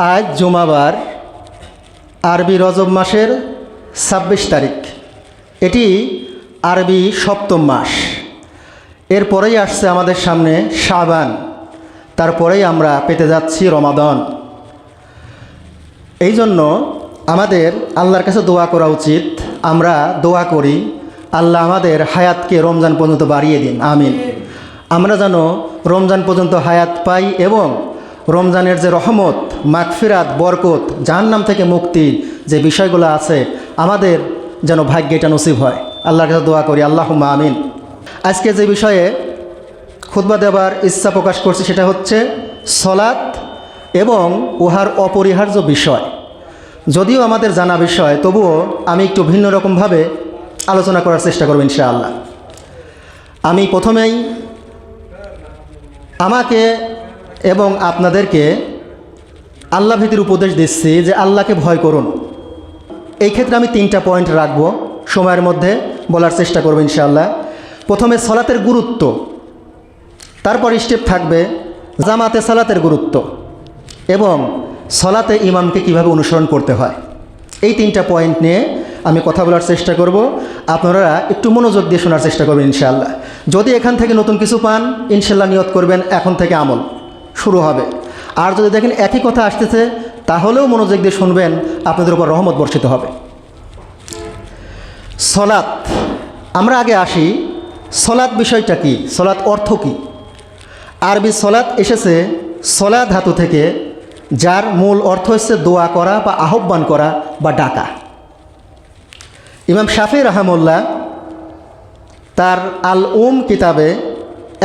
আজ জুমাবার, আরবি রজব মাসের ২৬ তারিখ। এটি আরবি সপ্তম মাস। এরপরেই আসছে আমাদের সামনে শাবান, তারপরেই আমরা পেতে যাচ্ছি রমাদান। এই জন্য আমাদের আল্লাহর কাছে দোয়া করা উচিত। আমরা দোয়া করি, আল্লাহ আমাদের হায়াতকে রমজান পর্যন্ত বাড়িয়ে দিন, আমিন। আমরা যেন রমজান পর্যন্ত হায়াত পাই এবং রমজানের যে রহমত, মাগফিরাত, বরকত, জাহান্নাম থেকে মুক্তি যে বিষয়গুলো আছে আমাদের যেন ভাগ্যে এটা নসিব হয়। আল্লাহর কাছে দোয়া করি, আল্লাহুম্মা আমিন। আজকে যে বিষয়ে খুতবা দেওয়ার ইচ্ছা প্রকাশ করছি সেটা হচ্ছে সলাত এবং উহার অপরিহার্য বিষয়। যদিও আমাদের জানা বিষয়, তবুও আমি একটু ভিন্ন রকমভাবে আলোচনা করার চেষ্টা করব ইনশাআল্লাহ। আমি প্রথমেই আমাকে এবং আপনাদেরকে আল্লাহ ভীতির উপদেশ দিচ্ছি যে আল্লাহকে ভয় করুন। এই ক্ষেত্রে আমি 3টা পয়েন্ট রাখবো, সময়ের মধ্যে বলার চেষ্টা করব ইনশাআল্লাহ। প্রথমে সলাতের গুরুত্ব, তারপর স্টেপ থাকবে জামাতে সালাতের গুরুত্ব এবং সলাতে ইমামকে কিভাবে অনুসরণ করতে হয়। এই 3টা পয়েন্ট নিয়ে আমি কথা বলার চেষ্টা করব। আপনারা একটু মনোযোগ দিয়ে শোনার চেষ্টা করবেন ইনশাআল্লাহ। যদি এখান থেকে নতুন কিছু পান, ইনশাআল্লাহ নিয়ত করবেন এখন থেকে আমল শুরু হবে। আর যদি দেখেন একই কথা আসতেছে, তাহলেও মনোযোগ দিয়ে শুনবেন, আপনাদের উপর রহমত বর্ষিত হবে। সলাত, আমরা আগে আসি সলাত বিষয়টা কি, সলাত অর্থ কি। আরবি সলাত এসেছে সলা ধাতু থেকে, যার মূল অর্থ হচ্ছে দোয়া করা বা আহ্বান করা বা ডাকা। ইমাম শাফি রাহমাহুল্লাহ তার আল কিতাবে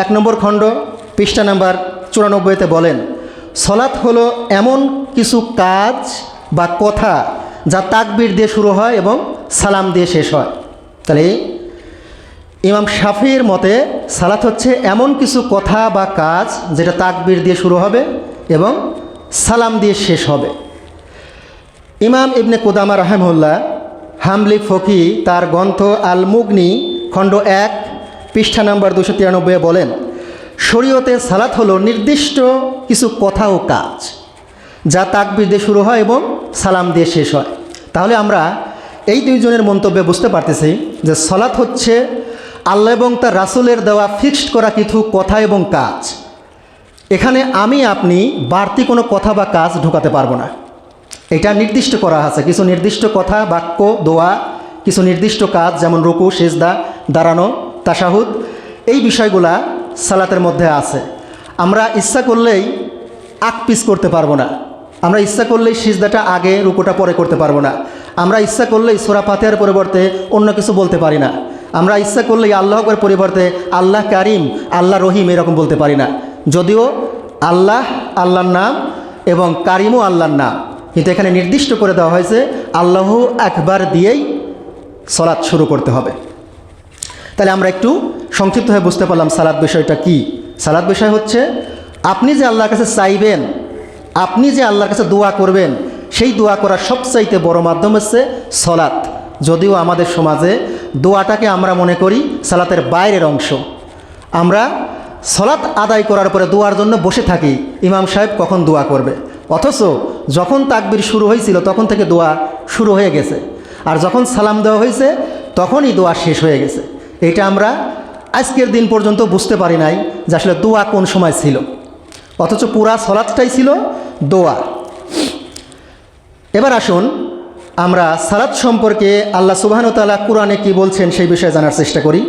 1 নম্বর খণ্ড পৃষ্ঠা নাম্বার 94-তে বলেন, সলাত হলো এমন কিছু কাজ বা কথা যা তাকবীর দিয়ে শুরু হয় এবং সালাম দিয়ে শেষ হয়। তাহলে ইমাম শাফির মতে সালাত হচ্ছে এমন কিছু কথা বা কাজ যেটা তাকবীর দিয়ে শুরু হবে এবং সালাম দিয়ে শেষ হবে। ইমাম ইবনে কুদামা রাহিমাহুল্লাহ হামলি ফকি তার গ্রন্থ আল মুগনি খণ্ড 1 পৃষ্ঠা নাম্বার 293 বলেন, শরীয়তে সালাত হলো নির্দিষ্ট কিছু কথা ও কাজ যা তাকবীর দিয়ে শুরু হয় এবং সালাম দিয়ে শেষ হয়। তাহলে আমরা এই দুইজনের মন্তব্যে বুঝতে পারতেছি যে সালাত হচ্ছে আল্লাহ এবং তার রাসূলের দেওয়া ফিক্সড করা কিছু কথা এবং কাজ। এখানে আমি আপনি বাড়তি কোনো কথা বা কাজ ঢোকাতে পারবো না। এটা নির্দিষ্ট করা আছে, কিছু নির্দিষ্ট কথা, বাক্য, দোয়া, কিছু নির্দিষ্ট কাজ, যেমন রুকু, সিজদা, দাঁড়ানো, তাশাহুদ, এই বিষয়গুলা সালাতের মধ্যে আছে। আমরা ইচ্ছা করলেই আগ পিছ করতে পারবো না। আমরা ইচ্ছা করলেই সিজদাটা আগে, রুকুটা পরে করতে পারবো না। আমরা ইচ্ছা করলেই সূরা ফাতিহার পরিবর্তে অন্য কিছু বলতে পারি না। আমরা ইচ্ছা করলেই আল্লাহ আকবার পরিবর্তে আল্লাহ কারিম, আল্লাহ রহিম এরকম বলতে পারি না। যদিও আল্লাহ আল্লাহর নাম এবং কারিমও আল্লাহর নাম, কিন্তু এখানে নির্দিষ্ট করে দেওয়া হয়েছে আল্লাহু আকবার দিয়েই সালাত শুরু করতে হবে। তাহলে আমরা একটু সংক্ষিপ্ত হয়ে বুঝতে পারলাম সালাত বিষয়টা কি। সালাত বিষয় হচ্ছে আপনি যে আল্লাহর কাছে চাইবেন, আপনি যে আল্লাহর কাছে দোয়া করবেন, সেই দোয়া করার সবচাইতে বড় মাধ্যম হচ্ছে সালাত। যদিও আমাদের সমাজে দোয়াটাকে আমরা মনে করি সালাতের বাইরের অংশ। আমরা সালাত আদায় করার পরে দোয়ার জন্য বসে থাকি, ইমাম সাহেব কখন দোয়া করবে, অথচ যখন তাকবীর শুরু হয়েছিল তখন থেকে দোয়া শুরু হয়ে গেছে, আর যখন সালাম দেওয়া হয়েছে তখনই দোয়া শেষ হয়ে গেছে। এটা আমরা আজকের দিন পর্যন্ত বুঝতে পারি নাই যে আসলে দোয়া কোন সময় ছিল, অথচ পুরা সালাতটাই ছিল দোয়া। এবার আসুন আমরা সালাত সম্পর্কে আল্লাহ সুবহানাহু ওয়া তাআলা কোরআনে কি বলছেন সেই বিষয়ে জানার চেষ্টা করি।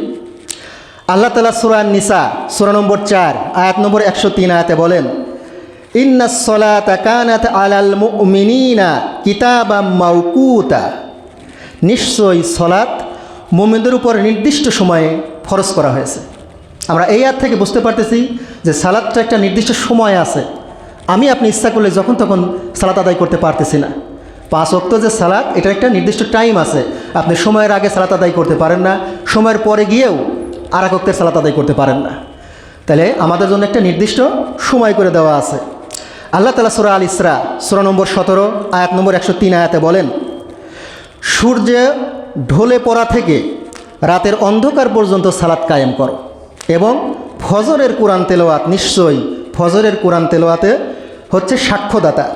আল্লাহ তাআলা সূরা নিসা সূরা নম্বর 4 আয়াত নম্বর 103 আয়াতে বলেন, ইন্নাস সালাতা কানাত আলাল মুমিনিনা কিতাবাম মাওকুতা, নিশ্চয়ই সালাত মুমিনদের উপর নির্দিষ্ট সময়ে ফরজ করা হয়েছে। আমরা এই আয়াত থেকে বুঝতে পারতেছি যে সালাতটা একটা নির্দিষ্ট সময় আছে। আমি আপনি ইচ্ছা করলে যখন তখন সালাত আদায় করতে পারতেছি না। 5 ওয়াক্ত যে সালাত, এটা একটা নির্দিষ্ট টাইম আছে। আপনি সময়ের আগে সালাত আদায় করতে পারেন না, সময়ের পরে গিয়েও আর এক ওয়াক্তের সালাত আদায় করতে পারেন না। তাহলে আমাদের জন্য একটা নির্দিষ্ট সময় করে দেওয়া আছে। আল্লাহ তাআলা সূরা আল ইসরা সূরা নম্বর 17 আয়াত নম্বর 103 আয়াতে বলেন, সূর্যে ঢলে পড়া থেকে রাতের অন্ধকার পর্যন্ত সালাত কায়েম করো এবং ফজরের কোরআন তেলাওয়াত, নিশ্চয়ই ফজরের কোরআন তেলাওয়াতে হচ্ছে সাক্ষ্যদাতা।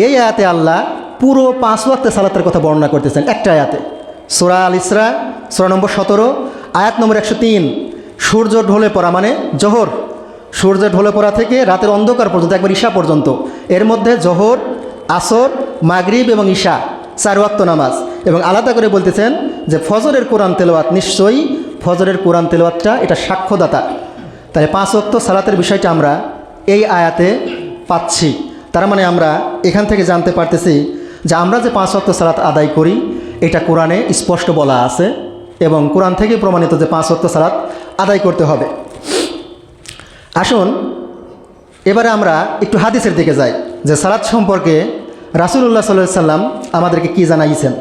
এই আয়াতে আল্লাহ পুরো 5 ওয়াক্ত সালাতের কথা বর্ণনা করতেছেন একটা আয়াতে। সূরা আল ইসরা সূরা নম্বর 17 আয়াত নম্বর 103, সূর্য ঢলে পড়া মানে জোহর, সূর্য ঢলে পড়া থেকে রাতের অন্ধকার পর্যন্ত একবার ঈশা পর্যন্ত, এর মধ্যে জোহর, আসর, মাগরিব এবং ঈশা 4 ওয়াক্ত নামাজ। এবং আলাদা করে বলতেছেন যে ফজরের কোরআন তেলাওয়াত, নিশ্চয়ই ফজরের কোরআন তেলাওয়াতটা এটা সাক্ষ্যদাতা। তাই 5 ওয়াক্ত সালাতের বিষয়টা আমরা এই আয়াতে পাচ্ছি। তার মানে আমরা এখান থেকে জানতে পারতেছি যে আমরা যে 5 ওয়াক্ত সালাত আদায় করি এটা কোরআনে স্পষ্ট বলা আছে এবং কোরআন থেকে প্রমাণিত যে 5 ওয়াক্ত সালাত আদায় করতে হবে। আসুন এবারে আমরা একটু হাদিসের দিকে যাই যে সালাত সম্পর্কে রাসূলুল্লাহ সাল্লাল্লাহু আলাইহি সাল্লাম আমাদেরকে কি জানাইছেন।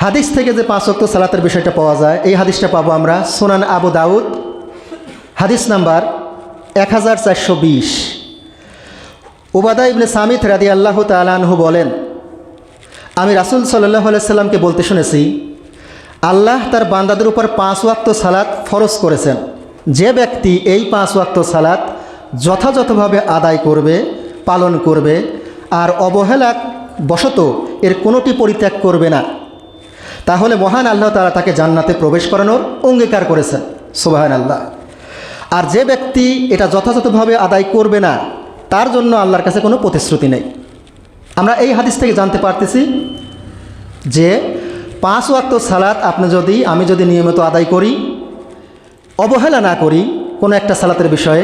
হাদিস থেকে যে 5 ওয়াক্ত সালাতের বিষয়টা পাওয়া যায়, এই হাদিসটা পাবো আমরা সুনান আবু দাউদ হাদিস নাম্বার 1420। উবাদা ইবনে সামিত রাদিয়াল্লাহু তাআলা আনহু বলেন, আমি রাসূল সাল্লাল্লাহু আলাইহি সাল্লামকে বলতে শুনেছি, আল্লাহ তার বান্দাদের উপর 5 ওয়াক্ত সালাত ফরজ করেছেন। যে ব্যক্তি এই 5 ওয়াক্ত সালাত যথাযথভাবে আদায় করবে, পালন করবে আর অবহেলা বশত এর কোনোটি পরিত্যাগ করবে না, তাহলে মহান আল্লাহ তাআলা তাকে জান্নাতে প্রবেশ করানোর অঙ্গীকার করেছেন। সুবহানাল্লাহ। আর যে ব্যক্তি এটা যথাযথভাবে আদায় করবে না, তার জন্য আল্লাহর কাছে কোনো প্রতিশ্রুতি নেই। আমরা এই হাদিস থেকে জানতে পারতেছি যে 5 ওয়াক্ত সালাত আমি যদি নিয়মিত আদায় করি, অবহেলা না করি কোনো একটা সালাতের বিষয়ে,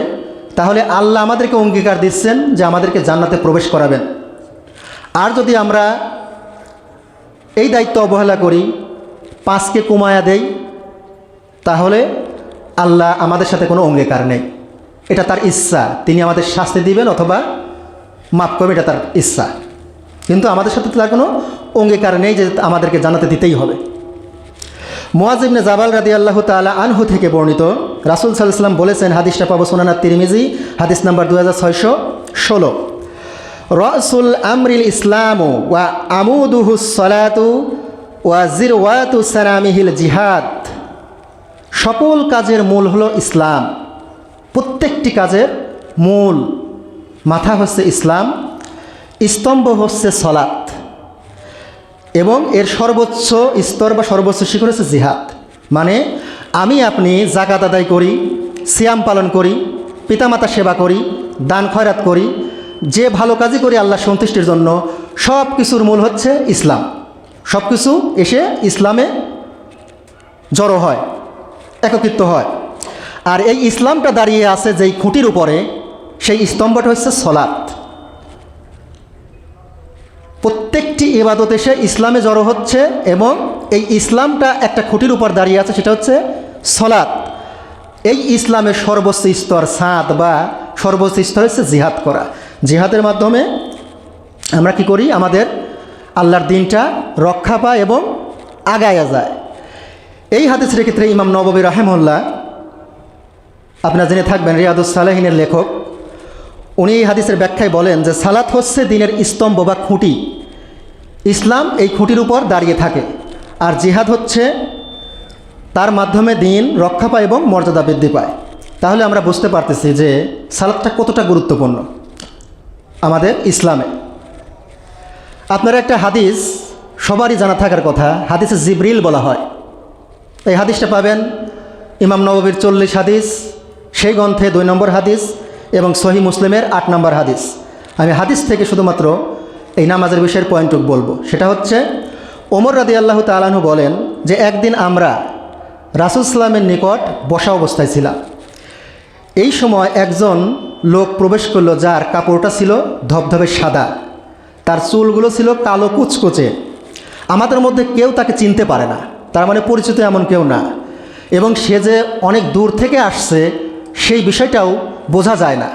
তাহলে আল্লাহ আমাদেরকে অঙ্গীকার দিচ্ছেন যে আমাদেরকে জান্নাতে প্রবেশ করাবেন। আর যদি আমরা এই দায়িত্ব অবহেলা করি, 5কে কমায়া দেই, তাহলে আল্লাহ আমাদের সাথে কোনো অঙ্গীকার নেই। এটা তার ইচ্ছা, তিনি আমাদের শাস্তি দিবেন অথবা মাফ করবেন, এটা তার ইচ্ছা। কিন্তু আমাদের সাথে তার কোনো অঙ্গীকার নেই যে আমাদেরকে জান্নাতে দিতেই হবে। মুআয ইবনে জাবাল রাদিয়াল্লাহু তাআলা আনহু থেকে বর্ণিত, রাসূল সাল্লাল্লাহু আলাইহি ওয়াসাল্লাম বলেছেন, হাদিসটা পাবো সুনান তিরমিজি হাদিস নাম্বার 2616, রাসুল আমরিল ইসলামু ওয়া আমুদুহুস সালাতু ওয়া জিরওয়াতু সানামিহিল জিহাদ। সকল কাজের মূল হলো ইসলাম, প্রত্যেকটি কাজের মূল মাথা হচ্ছে ইসলাম, স্তম্ভ হচ্ছে সলাত এবং এর সর্বোচ্চ স্তর বা সর্বোচ্চ শিখর হচ্ছে জিহাদ। মানে আপনি যাকাত আদায় করি, সিয়াম পালন করি, পিতামাতা সেবা করি, দান খয়রাত করি, যে ভালো কাজই করি আল্লাহ সন্তুষ্টির জন্য, সব কিছুর মূল হচ্ছে ইসলাম। সব কিছু এসে ইসলামে জড়ো হয়, একত্রিত হয়। আর এই ইসলামটা দাঁড়িয়ে আছে যেই খুঁটির উপরে, সেই স্তম্ভটা হচ্ছে সলাত। প্রত্যেকটি ইবাদত এসে ইসলামে জড়ো হচ্ছে এবং এই ইসলামটা একটা খুঁটির উপর দাঁড়িয়ে আছে, সেটা হচ্ছে সলাত। এই ইসলামের সর্বোচ্চ স্তর সাদ বা সর্বোচ্চ স্তর হচ্ছে জিহাদ করা। জিহাদের মাধ্যমে আমরা কি করি, আমাদের আল্লাহর দিনটা রক্ষা পায় এবং আগায়া যায়। এই হাদিসের ক্ষেত্রে ইমাম নববী রাহিমাহুল্লাহ, আপনারা জেনে থাকবেন, রিয়াদুস সালেহিনের লেখক, উনি এই হাদিসের ব্যাখ্যায় বলেন যে সালাত হচ্ছে দিনের স্তম্ভ বা খুঁটি। ইসলাম এই খুঁটির উপর দাঁড়িয়ে থাকে, আর জিহাদ হচ্ছে তার মাধ্যমে দিন রক্ষা পায় এবং মর্যাদা বৃদ্ধি পায়। তাহলে আমরা বুঝতে পারতেছি যে সালাতটা কতটা গুরুত্বপূর্ণ আমাদের ইসলামে। আপনারা একটা হাদিস সবারই জানা থাকার কথা, হাদিসে জিবরিল বলা হয়। এই হাদিসটা পাবেন ইমাম নববীর 40 হাদিস, সেই গ্রন্থে 2 নম্বর হাদিস এবং সহিহ মুসলিমের 8 নম্বর হাদিস। আমি হাদিস থেকে শুধুমাত্র এই নামাজের বিষয়ের পয়েন্টটুকু বলবো। সেটা হচ্ছে, ওমর রাদিয়াল্লাহু তাআলা আনহু বলেন যে একদিন আমরা রাসূল সাল্লামের নিকট বসা অবস্থায় ছিলাম। এই সময় একজন লোক প্রবেশ করলো, যার কাপড়টা ছিল ধবধবে সাদা, তার চুলগুলো ছিল কালো কুচকুচে। আমাদের মধ্যে কেউ তাকে চিনতে পারে না, তার মানে পরিচিত এমন কেউ না, এবং সে যে অনেক দূর থেকে আসছে সেই বিষয়টাও বোঝা যায় না।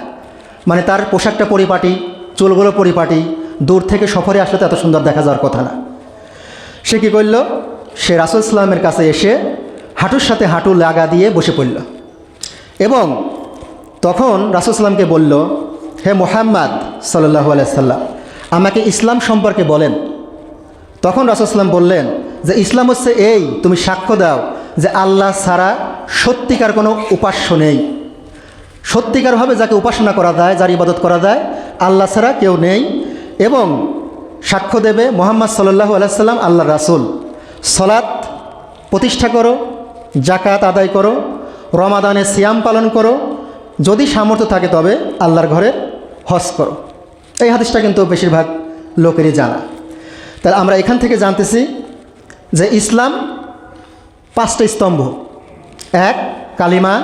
মানে তার পোশাকটা পরিপাটি, চুলগুলো পরিপাটি, দূর থেকে সফরে আসলে তো এত সুন্দর দেখা যাওয়ার কথা না। সে কী করল, সে রাসূল সাল্লামের কাছে এসে হাঁটুর সাথে হাঁটু লাগা দিয়ে বসে পড়ল এবং তখন রাসূল সাল্লামকে বলল, হে মুহাম্মদ সাল্লাল্লাহু আলাইহি সাল্লাম, আমাকে ইসলাম সম্পর্কে বলেন। তখন রাসূল সাল্লাম বললেন যে ইসলাম হচ্ছে এই, তুমি সাক্ষ্য দাও যে আল্লাহ ছাড়া সত্যিকার কোনো উপাস্য নেই। সত্যিকারভাবে যাকে উপাসনা করা যায়, যার ইবাদত করা যায়, আল্লাহ ছাড়া কেউ নেই, এবং সাক্ষ্য দেবে মুহাম্মদ সাল্লাল্লাহু আলাইহি সাল্লাম আল্লাহর রাসূল। সালাত প্রতিষ্ঠা করো, যাকাত আদায় করো, রমাদানে সিয়াম পালন করো, যদি সামর্থ্য থাকে তবে আল্লাহর ঘরে হজ করো। এই হাদিসটা কিন্তু বেশিরভাগ লোকেরই জানা। তাহলে আমরা এখান থেকে জানতেছি যে ইসলাম 5টা স্তম্ভ। এক, কালিমা।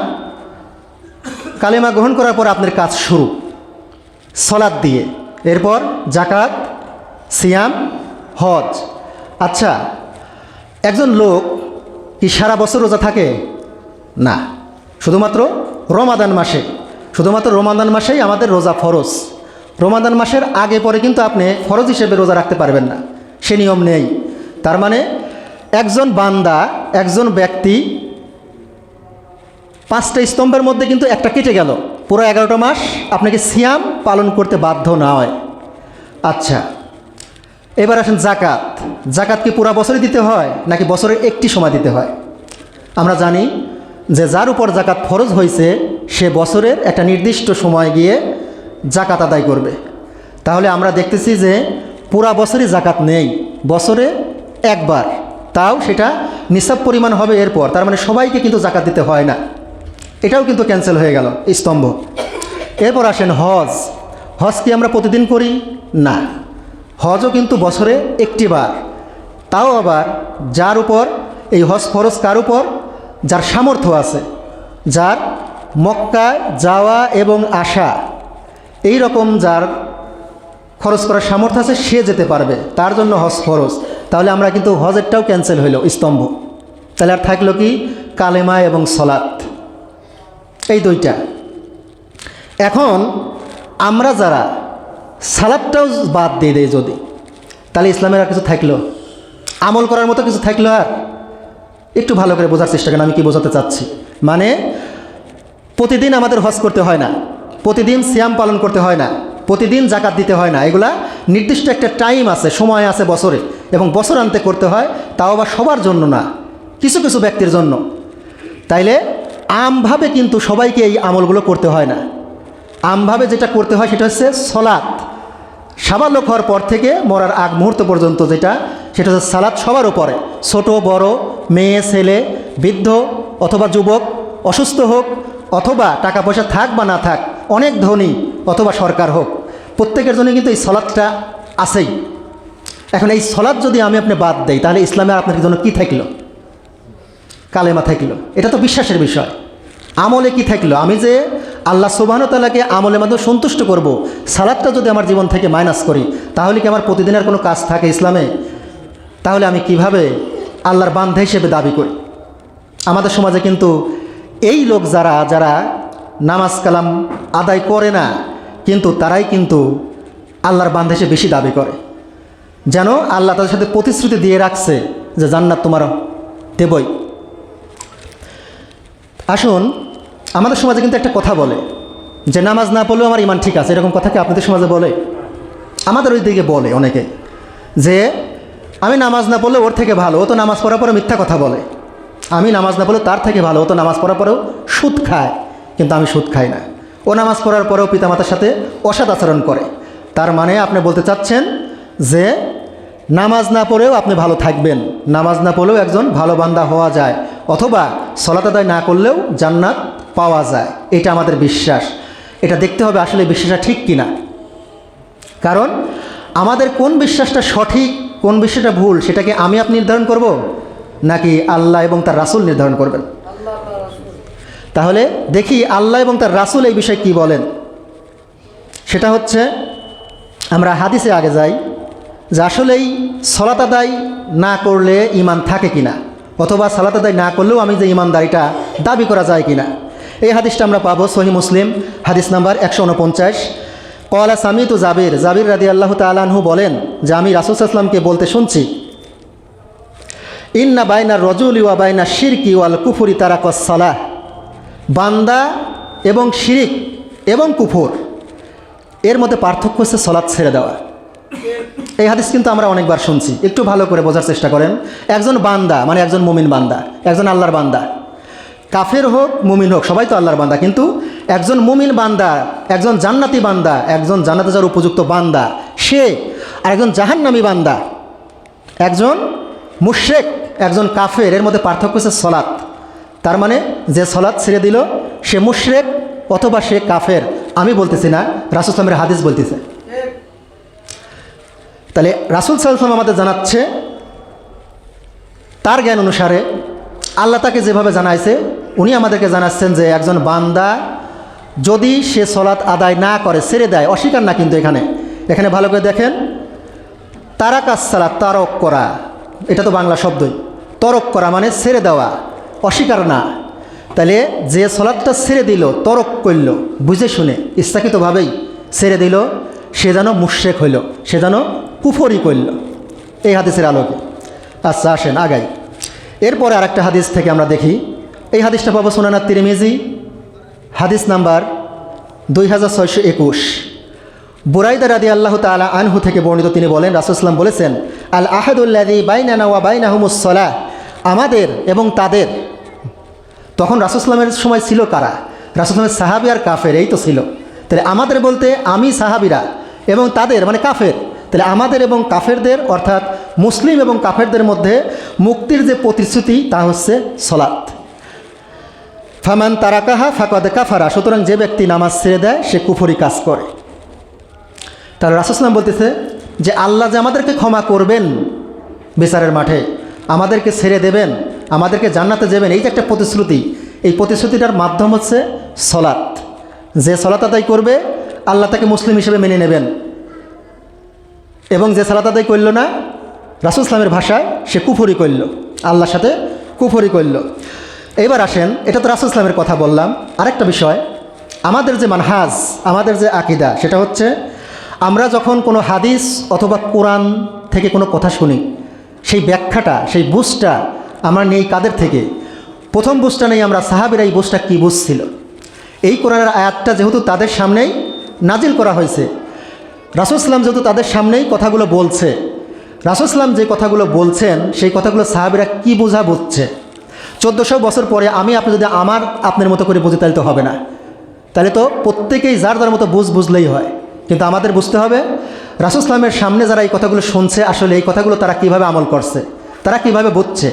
কালিমা গ্রহণ করার পর আপনার কাজ শুরু সালাত দিয়ে, এরপর যাকাত, সিয়াম, হজ। আচ্ছা, একজন লোক কি সারা বছর রোজা থাকে? না, শুধুমাত্র রমাদান মাসে, শুধুমাত্র রমাদান মাসেই আমাদের রোজা ফরজ। রমাদান মাসের আগে পরে কিন্তু আপনি ফরজ হিসেবে রোজা রাখতে পারবেন না, সে নিয়ম নেই। তার মানে একজন বান্দা, একজন ব্যক্তি 5টা স্তম্ভের মধ্যে কিন্তু একটা কেটে গেল, পুরো 11টা মাস আপনাকে সিয়াম পালন করতে বাধ্য না হয়। আচ্ছা, এবার আসেন জাকাত। জাকাত কি পুরা বছরই দিতে হয় নাকি বছরের একটি সময় দিতে হয়? আমরা জানি যে যার উপর জাকাত ফরজ হয়েছে সে বছরের একটা নির্দিষ্ট সময় গিয়ে জাকাত আদায় করবে। তাহলে আমরা দেখতেছি যে পুরা বছরই জাকাত নেই, বছরে একবার, তাও সেটা নিসাব পরিমাণ হবে এরপর। তার মানে সবাইকে কিন্তু জাকাত দিতে হয় না, এটাও কিন্তু ক্যান্সেল হয়ে গেল স্তম্ভ। এরপর আসেন হজ। হজ কি আমরা প্রতিদিন করি? না, হজও কিন্তু বছরে একটি বার, তাও আবার যার উপর এই হজ ফরজ কার উপর? যার সামর্থ্য আছে, যার মক্কায় যাওয়া এবং আসা এই রকম যার খরচ করার সামর্থ্য আছে সে যেতে পারবে, তার জন্য হজ ফরজ। তাহলে আমরা কিন্তু হজেরটাও ক্যান্সেল হইল স্তম্ভ। তাহলে আর থাকলো কি? কালেমা এবং সলাত, এই দুইটা। এখন আমরা যারা সালাদটাও বাদ দিয়ে দেয় যদি, তাহলে ইসলামের আর কিছু থাকলো? আমল করার মতো কিছু থাকলো? আর একটু ভালো করে বোঝার চেষ্টা করেন আমি কি বোঝাতে চাচ্ছি। মানে প্রতিদিন আমাদের হজ করতে হয় না, প্রতিদিন সিয়াম পালন করতে হয় না, প্রতিদিন জাকাত দিতে হয় না। এগুলা নির্দিষ্ট একটা টাইম আছে, সময় আছে বছরে, এবং বছরান্তে করতে হয়, তাও আবার সবার জন্য না, কিছু কিছু ব্যক্তির জন্য। তাইলে আমভাবে কিন্তু সবাইকে এই আমলগুলো করতে হয় না। আমভাবে যেটা করতে হয় সেটা হচ্ছে সালাত। সাবালক হওয়ার পর থেকে মরার আগ মুহূর্ত পর্যন্ত যেটা, সেটা হচ্ছে সালাত সবার উপরে, ছোট বড়, মেয়ে ছেলে, বৃদ্ধ অথবা যুবক, অসুস্থ হোক অথবা টাকা পয়সা থাক বা না থাক, অনেক ধনী অথবা সরকার হোক, প্রত্যেকের জন্য কিন্তু এই সালাতটা আছেই। এখন এই সালাত যদি আমি আপনি বাদ দেই তাহলে ইসলামে আপনার জন্য কী থাকলো? কালেমা থাকলো, এটা তো বিশ্বাসের বিষয়। আমলে কি থাকলো? আমি যে আল্লাহ সুবহানাহু ওয়া তাআলাকে আমলের মাধ্যমে সন্তুষ্ট করব, সালাতটা যদি আমার জীবন থেকে মাইনাস করি তাহলে কি আমার প্রতিদিনের কোনো কাজ থাকে ইসলামে? তাহলে আমি কিভাবে আল্লাহর বান্দা হিসেবে দাবি করি? আমাদের সমাজে কিন্তু এই লোক যারা যারা নামাজ কালাম আদায় করে না, কিন্তু তারাই কিন্তু আল্লাহর বান্দা হিসেবে বেশি দাবি করে, যেন আল্লাহ তাদের সাথে প্রতিশ্রুতি দিয়ে রাখছে যে জান্নাত তোমার দেবই। আসুন, আমাদের সমাজে কিন্তু একটা কথা বলে যে নামাজ না পড়লেও আমার ইমান ঠিক আছে, এরকম কথা কি আপনাদের সমাজে বলে? আমাদের ওই দিকে বলে অনেকে যে আমি নামাজ না পড়লে ওর থেকে ভালো, ও তো নামাজ পড়ার পরে মিথ্যা কথা বলে। আমি নামাজ না পড়লে তার থেকে ভালো, ও তো নামাজ পড়ার পরেও সুদ খায়, কিন্তু আমি সুদ খাই না। ও নামাজ পড়ার পরেও পিতামাতার সাথে অসৎ আচরণ করে। তার মানে আপনি বলতে চাচ্ছেন যে নামাজ না পড়েও আপনি ভালো থাকবেন, নামাজ না পড়লেও একজন ভালো বান্দা হওয়া যায়, অথবা সালাত আদায় না করলেও জান্নাত পাওয়া যায়। এটা আমাদের বিশ্বাস। এটা দেখতে হবে আসলে বিশ্বাসটা ঠিক কিনা। কারণ আমাদের কোন বিশ্বাসটা সঠিক, কোন বিশ্বাসটা ভুল, সেটাকে আমি আপনি নির্ধারণ করব নাকি আল্লাহ এবং তার রাসূল নির্ধারণ করবেন? তাহলে দেখি আল্লাহ এবং তার রাসূল এই বিষয়ে কি বলেন। সেটা হচ্ছে, আমরা হাদিসে আগে যাই যে আসলেই সালাত আদায় না করলে ঈমান থাকে কিনা, অথবা সালাত আদায় না করলেও আমি যে ঈমানদারিটা দাবি করা যায় কিনা। এই হাদিসটা আমরা পাবো সহিহ মুসলিম হাদিস নাম্বার 149। ক্বালা সামিতু জাবির, জাবির রাদিয়াল্লাহু তাআলা আনহু বলেন যে আমি রাসূল সাল্লাল্লাহু আলাইহি ওয়াসাল্লামকে বলতে শুনছি, ইন্না বাইনার রজুলি ওয়া বাইনা শিরকি ওয়াল কুফরি তারাকাস সালাহ, বান্দা এবং শিরিক এবং কুফর এর মধ্যে পার্থক্য হচ্ছে সালাত ছেড়ে দেওয়া। এই হাদিস কিন্তু আমরা অনেকবার শুনছি, একটু ভালো করে বোঝার চেষ্টা করেন। একজন বান্দা মানে একজন মুমিন বান্দা, একজন আল্লাহর বান্দা, কাফের হোক মুমিন হোক সবাই তো আল্লাহর বান্দা, কিন্তু একজন মুমিন বান্দা, একজন জান্নাতি বান্দা, একজন জান্নাতে যাওয়ার উপযুক্ত বান্দা, সে আর একজন জাহান্নামী বান্দা, একজন মুশরিক, একজন কাফের, এর মধ্যে পার্থক্য হচ্ছে সলাৎ। তার মানে যে সলাৎ ছেড়ে দিল সে মুশরিক অথবা সে কাফের। আমি বলতেছি না, রাসূল সাল্লাল্লাহু আলাইহি হাদিস বলতেছে। তাহলে রাসূল সাল্লাল্লাহু আলাইহি আমাদের জানাচ্ছে তার জ্ঞান অনুসারে, আল্লাহ তাকে যেভাবে জানাইছে উনি আমাদেরকে জানাচ্ছেন যে একজন বান্দা যদি সে সলাৎ আদায় না করে, ছেড়ে দেয়, অস্বীকার না, কিন্তু এখানে ভালো করে দেখেন, তারাকাস সালাত, তারক করা, এটা তো বাংলা শব্দই। তরক করা মানে ছেড়ে দেওয়া, অস্বীকার না। তাহলে যে সলাৎটা ছেড়ে দিল, তরক করল, বুঝে শুনে ইচ্ছাকৃতভাবেই ছেড়ে দিল, সে যেন মুশরিক হইল, সে যেন কুফরি করল, এই হাদিসের আলোকে। আচ্ছা আসেন আগাই। এরপরে আরেকটা হাদিস থেকে আমরা দেখি, এই হাদিসটা পাবো সুনান তিরমিজি, হাদিস নাম্বার 2621। বুরাইদা রাদিয়াল্লাহু তাআলা আনহু থেকে বর্ণিত, তিনি বলেন রাসূল সাল্লাল্লাহু আলাইহি ওয়াসাল্লাম বলেছেন, আল আহাদুল্লাযী বাইনানা ওয়া বাইনাহুমুস সালাহ, আমাদের এবং তাদের। তখন রাসূল সাল্লাল্লাহু আলাইহি ওয়াসাল্লামের সময় ছিল কারা? রাসূল সাল্লাল্লাহু আলাইহি ওয়াসাল্লামের সাহাবী আর কাফের, এই তো ছিল। তাহলে আমাদের বলতে আমি সাহাবীরা, এবং তাদের মানে কাফের। তাহলে আমাদের এবং কাফেরদের, অর্থাৎ মুসলিম এবং কাফেরদের মধ্যে মুক্তির যে প্রতিশ্রুতি তা হচ্ছে সলাৎ। ফামান তারাকাহা ফাকাদ কাফারা, সুতরাং যে ব্যক্তি নামাজ ছেড়ে দেয় সে কুফরি কাজ করে। তাহলে রাসূল সাল্লাল্লাহু আলাইহি ওয়াসাল্লাম বলতেছে যে আল্লাহ যে আমাদেরকে ক্ষমা করবেন বিচারের মাঠে, আমাদেরকে ছেড়ে দেবেন, আমাদেরকে জান্নাতে যাবেন, এই যে একটা প্রতিশ্রুতি, এই প্রতিশ্রুতিটার মাধ্যম হচ্ছে সলাৎ। যে সলাৎ আদায় করবে আল্লাহ তাকে মুসলিম হিসেবে মেনে নেবেন, এবং যে সালাত আদায় করল না, রাসূল সাল্লামের ভাষায় সে কুফরি করল, আল্লাহর সাথে কুফরি করল। এবার আসেন, এটা তো রাসূল সাল্লামের কথা বললাম। আরেকটা বিষয়, আমাদের যে মানহাজ, আমাদের যে আকীদা, সেটা হচ্ছে আমরা যখন কোনো হাদিস অথবা কোরআন থেকে কোনো কথা শুনি, সেই ব্যাখ্যাটা, সেই বুঝটা আমরা নেই কাদের থেকে? প্রথম বুঝটা নেই আমরা সাহাবীরা এই বুঝটা কী বুঝছিল। এই কোরআনের আয়াতটা যেহেতু তাদের সামনেই নাজিল করা হয়েছে, রাসূল সাল্লাম যেহেতু তাদের সামনেই কথাগুলো বলছে, রাসূল সাল্লাম যে কথাগুলো বলছেন সেই কথাগুলো সাহাবীরা কী বোঝা বুঝছে। 1400 বছর পরে আমি আপনি যদি আপনার মতো করে বুঝি তাহলে তো হবে না। তাহলে তো প্রত্যেকেই যার যার মতো বুঝলেই হয়, কিন্তু আমাদের বুঝতে হবে রাসূল সাল্লামের সামনে যারা এই কথাগুলো শুনছে, আসলে এই কথাগুলো তারা কিভাবে আমল করছে, তারা কিভাবে বুঝছে।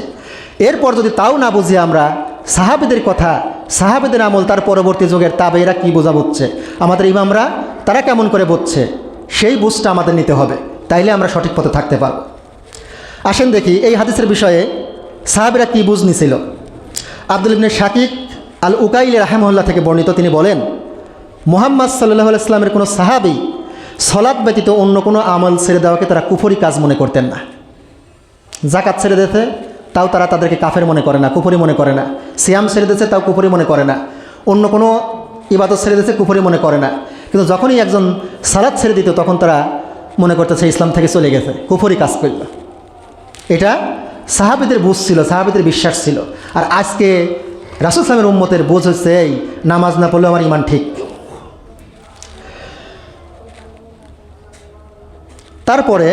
এরপর যদি তাও না বুঝি আমরা সাহাবীদের কথা, সাহাবীদের আমল, তার পরবর্তী যুগের তাবেঈরা কী বোঝা বুঝছে, আমাদের ইমামরা তারা কেমন করে বুঝছে, সেই বুঝটা আমাদের নিতে হবে, তাইলে আমরা সঠিক পথে থাকতে পারব। আসেন দেখি এই হাদিসের বিষয়ে সাহাবীরা কী বুঝ নিছিল। আব্দুল ইবনে শাকিক আল উকাইলি রাহিমাহুল্লাহ থেকে বর্ণিত, তিনি বলেন মুহাম্মদ সাল্লাল্লাহু আলাইহি ওয়াসাল্লামের কোনো সাহাবী সলাৎ ব্যতীত অন্য কোনো আমল ছেড়ে দেওয়াকে তারা কুফরি কাজ মনে করতেন না। যাকাত ছেড়ে দিতে তাও তারা তাদেরকে কাফের মনে করে না, কুফরি মনে করে না। সিয়াম ছেড়ে দিয়েছে তাও কুফরি মনে করে না। অন্য কোনো ইবাদত ছেড়ে দিয়েছে কুফরি মনে করে না। কিন্তু যখনই একজন সালাত ছেড়ে দিত তখন তারা মনে করতেছে ইসলাম থেকে চলে গেছে, কুফরি কাজ করল। এটা সাহাবীদের বুঝ ছিল, সাহাবীদের বিশ্বাস ছিল। আর আজকে রাসূল সাল্লাল্লাহু উম্মতের বুঝ হচ্ছে এই নামাজ না পড়লে আমার ইমান ঠিক। তারপরে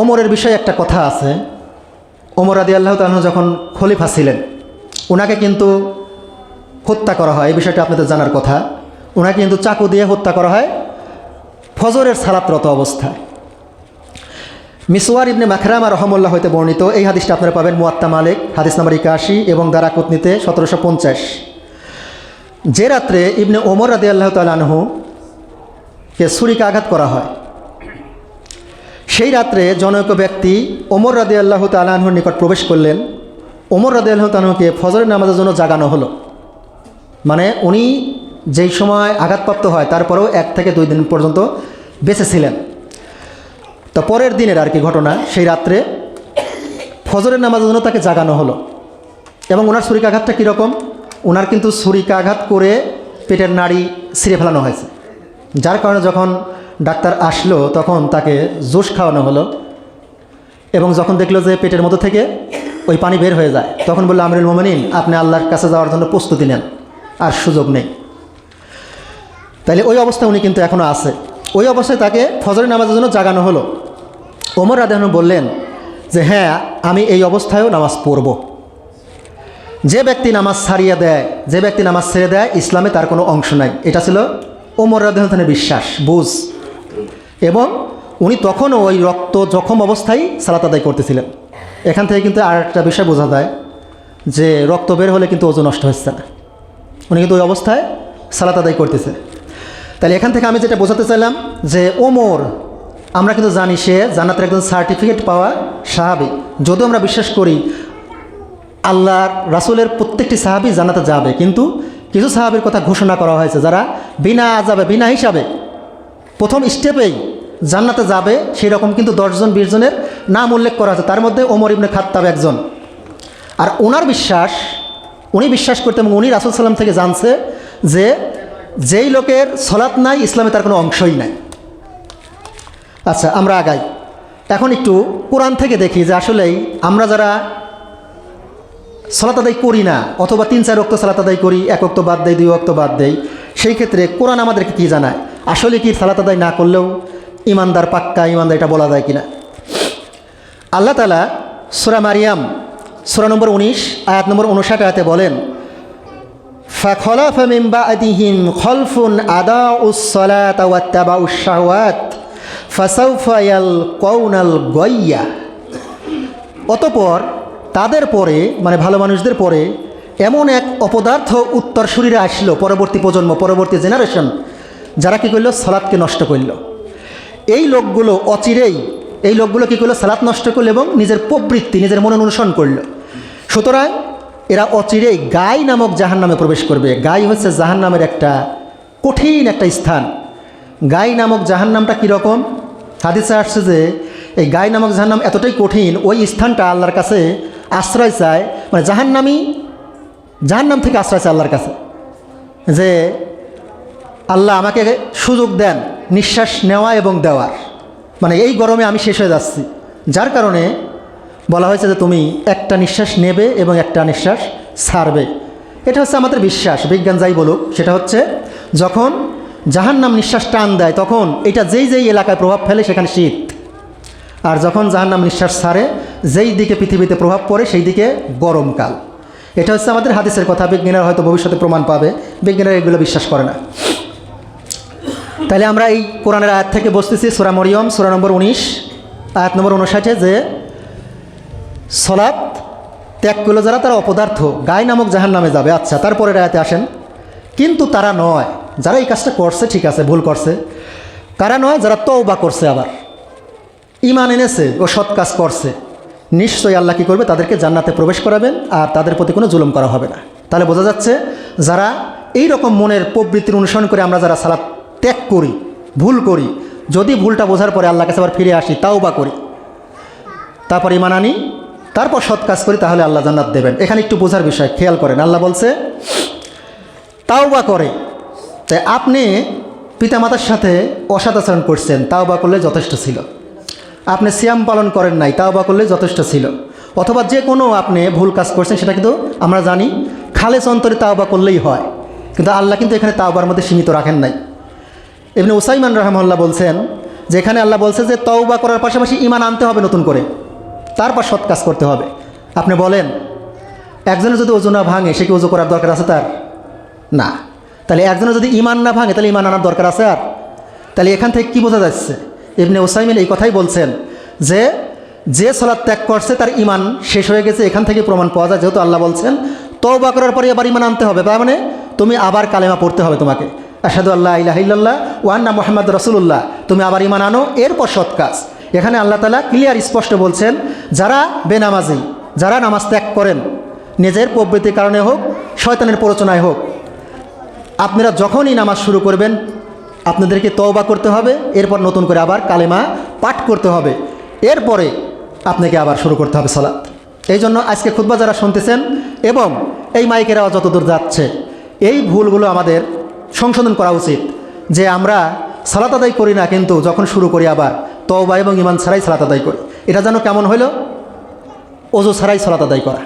ওমরের বিষয়ে একটা কথা আছে। ওমর রাদিয়াল্লাহু তাআলা যখন খলিফা ছিলেন, ওনাকে কিন্তু হত্যা করা হয়, এই বিষয়টা আপনাদের জানার কথা। ওনাকে কিন্তু চাকু দিয়ে হত্যা করা হয় ফজরের সালাতরত অবস্থায়। মিসওয়ার ইবনে মাখরামা রাহিমাহুল্লাহ হইতে বর্ণিত, এই হাদিসটা আপনারা পাবেন মুয়াত্তা মালিক হাদিস নাম্বার 81 এবং দারাকুতনিতে 1750। যে রাত্রে ইবনে ওমর রাদিয়াল্লাহু তাআলা আনহুকে ছুরিকা আঘাত করা হয়, সেই রাত্রে জনৈক ব্যক্তি ওমর রাদিয়াল্লাহু তাআলা আনহুর নিকট প্রবেশ করলেন। ওমর রাদিয়াল্লাহু তাআলা আনহুকে ফজরের নামাজের জন্য জাগানো হলো। মানে উনি যেই সময় আঘাতপ্রাপ্ত হয় তারপরেও 1 থেকে 2 দিন পর্যন্ত বেঁচে ছিলেন। তো পরের দিনের আর কি ঘটনা, সেই রাত্রে ফজরের নামাজের জন্য তাকে জাগানো হলো। এবং ওনার ছুরিকাঘাতটা কীরকম, ওনার কিন্তু ছুরিকাঘাত করে পেটের নাড়ি ছিঁড়ে ফেলানো হয়েছে, যার কারণে যখন ডাক্তার আসলো তখন তাকে জুস খাওয়ানো হলো। এবং যখন দেখলো যে পেটের মধ্যে থেকে ওই পানি বের হয়ে যায়, তখন বললো আমিরুল মুমিনিন আপনি আল্লাহর কাছে যাওয়ার জন্য প্রস্তুতি নেন, আর সুযোগ নেই। তাইলে ওই অবস্থায় উনি কিন্তু এখনও আছে। ওই অবস্থায় তাকে ফজরের নামাজের জন্য জাগানো হলো। ওমর রাদিয়াল্লাহু আনহু বললেন যে হ্যাঁ, আমি এই অবস্থায়ও নামাজ পড়ব। যে ব্যক্তি নামাজ ছাড়িয়ে দেয়, যে ব্যক্তি নামাজ ছেড়ে দেয়, ইসলামে তার কোনো অংশ নাই। এটা ছিল ওমর রাদিয়াল্লাহু আনহু বিশ্বাস বুঝ, এবং উনি তখনও ওই রক্ত জখম অবস্থায় সালাত আদায় করতেছিলেন। এখান থেকে কিন্তু আর একটা বিষয় বোঝা যায় যে রক্ত বের হলে কিন্তু ওযু নষ্ট হচ্ছে না, উনি কিন্তু ওই অবস্থায় সালাত আদায় করতেছে। তাহলে এখান থেকে আমি যেটা বোঝাতে চাইলাম যে ওমর, আমরা কিন্তু জানি সে জান্নাতের একজন সার্টিফিকেট পাওয়া সাহাবী, যদিও আমরা বিশ্বাস করি আল্লাহর রাসূলের প্রত্যেকটি সাহাবী জান্নাতে যাবে, কিন্তু কিছু সাহাবীর কথা ঘোষণা করা হয়েছে যারা বিনা আযাবে বিনা হিসাবে প্রথম স্টেপেই জান্নাতে যাবে, সেই রকম কিন্তু 10 জন 20 জনের নাম উল্লেখ করা আছে, তার মধ্যে ওমর ইবনে খাত্তাব একজন। আর ওনার বিশ্বাস, উনি বিশ্বাস করতেন এবং উনি রাসূল সাল্লাল্লাহু আলাইহি ওয়াসাল্লাম থেকে জানছে যে যেই লোকের সলাৎ নাই ইসলামে তার কোনো অংশই নাই। আচ্ছা, আমরা আগাই। এখন একটু কোরআন থেকে দেখি যে আসলেই আমরা যারা সালাত আদায় করি না, অথবা 3-4 ওয়াক্ত সালাত আদায় করি, 1 ওয়াক্ত বাদ দেই, 2 ওয়াক্ত বাদ দেই, সেই ক্ষেত্রে কোরআন আমাদেরকে কি জানায়, আসলে কি সালাত আদায় না করলেও ইমানদার পাক্কা ইমানদার, এটা বলা যায় কিনা? আল্লাহ তাআলা সূরা মারিয়াম সূরা নম্বর 19 আয়াত নম্বর 59 আয়াতে বলেন, ফাখলাফা মিন বা'দিহিম খলফুন আদাউস সালাতা ওয়াত্তাবাউশ শাহওয়াত ফাসাউফা ইয়ালকাউনাল গায়্যা। অতঃপর তাদের পরে, মানে ভালো মানুষদের পরে এমন এক অপদার্থ উত্তরসূরিরা আসলো, পরবর্তী প্রজন্ম, পরবর্তী জেনারেশন, যারা কী করলো, সালাতকে নষ্ট করল। এই লোকগুলো অচিরেই, এই লোকগুলো কী করলো, সালাত নষ্ট করলো এবং নিজের প্রবৃত্তি, নিজের মনন অনুসরণ করলো। সুতরাং এরা অচিরেই গাই নামক জাহান্নামে প্রবেশ করবে। গাই হচ্ছে জাহান্নামের একটা কঠিন একটা স্থান। গাই নামক জাহান্নামটা কীরকম? হাদিসে আসছে যে এই গাই নামক জাহান্নাম এতটাই কঠিন, ওই স্থানটা আল্লাহর কাছে আশ্রয় চায়, মানে জাহান্নাম থেকে আশ্রয় চায় আল্লাহর কাছে, যে আল্লাহ আমাকে সুযোগ দেন নিঃশ্বাস নেওয়া এবং দেওয়ার, মানে এই গরমে আমি শেষ হয়ে যাচ্ছি। যার কারণে বলা হয়েছে যে তুমি একটা নিঃশ্বাস নেবে এবং একটা নিঃশ্বাস ছাড়বে। এটা হচ্ছে আমাদের বিশ্বাস, বিজ্ঞান যাই বলুক, সেটা হচ্ছে যখন জাহান্নাম নিঃশ্বাস টান দেয় তখন এটা যেই যেই এলাকায় প্রভাব ফেলে সেখানে শীত, আর যখন জাহান্নাম নিঃশ্বাস ছাড়ে যেই দিকে পৃথিবীতে প্রভাব পড়ে সেই দিকে গরমকাল। এটা হচ্ছে আমাদের হাদিসের কথা, বিজ্ঞানীরা হয়তো ভবিষ্যতে প্রমাণ পাবে, বিজ্ঞানীরা এগুলো বিশ্বাস করে না। তাহলে আমরা এই কোরআনের আয়াত থেকে বসতেছি সূরা মরিয়ম সূরা নম্বর 19 আয়াত নম্বর 59, যে সলাৎ ত্যাগ করলো যারা, তারা অপদার্থ গাই নামক জাহান্নামে যাবে। আচ্ছা, তারপরের আয়াতে আসেন, কিন্তু তারা নয় যারা এই কাজটা করছে, ঠিক আছে ভুল করছে, কারা নয়, যারা তওবা করছে, আবার ঈমান এনেছে ও সৎ কাজ করছে, নিশ্চয়ই আল্লাহ কী করবে, তাদেরকে জান্নাতে প্রবেশ করাবেন আর তাদের প্রতি কোনো জুলুম করা হবে না। তাহলে বোঝা যাচ্ছে যারা এই রকম মনের প্রবৃত্তির অনুসরণ করে আমরা যারা সালাত ত্যাগ করি, ভুল করি, যদি ভুলটা বোঝার পরে আল্লাহর কাছে আবার ফিরে আসি, তাওবা করি, তারপর ঈমান আনি, তারপর সৎ কাজ করি, তাহলে আল্লাহ জান্নাত দেবেন। এখানে একটু বোঝার বিষয়, খেয়াল করেন, আল্লাহ বলছে তাওবা করে। তাই আপনি পিতামাতার সাথে অসৎ আচরণ করছেন, তাওবা করলে যথেষ্ট ছিল। আপনি সিয়াম পালন করেন নাই, তাওবা করলে যথেষ্ট ছিল। অথবা যে কোনো আপনি ভুল কাজ করছেন, সেটা কিন্তু আমরা জানি খালেস অন্তরে তাওবা করলেই হয়, কিন্তু আল্লাহ কিন্তু এখানে তাওবার মধ্যে সীমিত রাখেন নাই। ইবনে উসাইমান রাহিমাহুল্লাহ বলছেন যে এখানে আল্লাহ বলছে যে তওবা করার পাশাপাশি ঈমান আনতে হবে নতুন করে, তারপর সৎ কাজ করতে হবে। আপনি বলেন একজনের যদি ওযু না ভাঙে, সে কি ওযু করার দরকার আছে তার? না। তাহলে একজনের যদি ঈমান না ভাঙে, তাহলে ঈমান আনার দরকার আছে আর? তাহলে এখান থেকে কি বোঝা যাচ্ছে? ইবনে উসাইমিন এই কথাই বলছেন যে যে সালাত ত্যাগ করছে তার ঈমান শেষ হয়ে গেছে। এখান থেকে প্রমাণ পাওয়া যায়, যেহেতু আল্লাহ বলছেন তওবা করার পরে আবার ঈমান আনতে হবে, তার মানে তুমি আবার কালেমা পড়তে হবে তোমাকে, আশহাদু আল্লা ইলাহা ইল্লাল্লাহ ওয়া আন্না মুহাম্মাদুর রাসূলুল্লাহ, তুমি আবার ঈমান আনো, এরপর সৎ কাজ। এখানে আল্লাহ তাআলা ক্লিয়ার স্পষ্ট বলছেন, যারা বেনামাজি, যারা নামাজ ত্যাগ করেন, নিজের প্রবৃত্তির কারণে হোক, শয়তানের প্ররোচনায় হোক, আপনারা যখনই নামাজ শুরু করবেন আপনাদেরকে তওবা করতে হবে, এরপর নতুন করে আবার কালেমা পাঠ করতে হবে, এরপরে আপনাকে আবার শুরু করতে হবে সালাত। এই জন্য আজকে খুতবা যারা শুনতেছেন এবং এই মাইকের আওয়াজ যতদূর যাচ্ছে, এই ভুলগুলো আমাদের সংশোধন করা উচিত, যে আমরা সালাত আদায় করি না, কিন্তু যখন শুরু করি আবার তওবা এবং ঈমান ছাড়াই সালাত আদায় করি। এটা যেন কেমন হইল? ওযু ছাড়াই সালাত আদায় করা।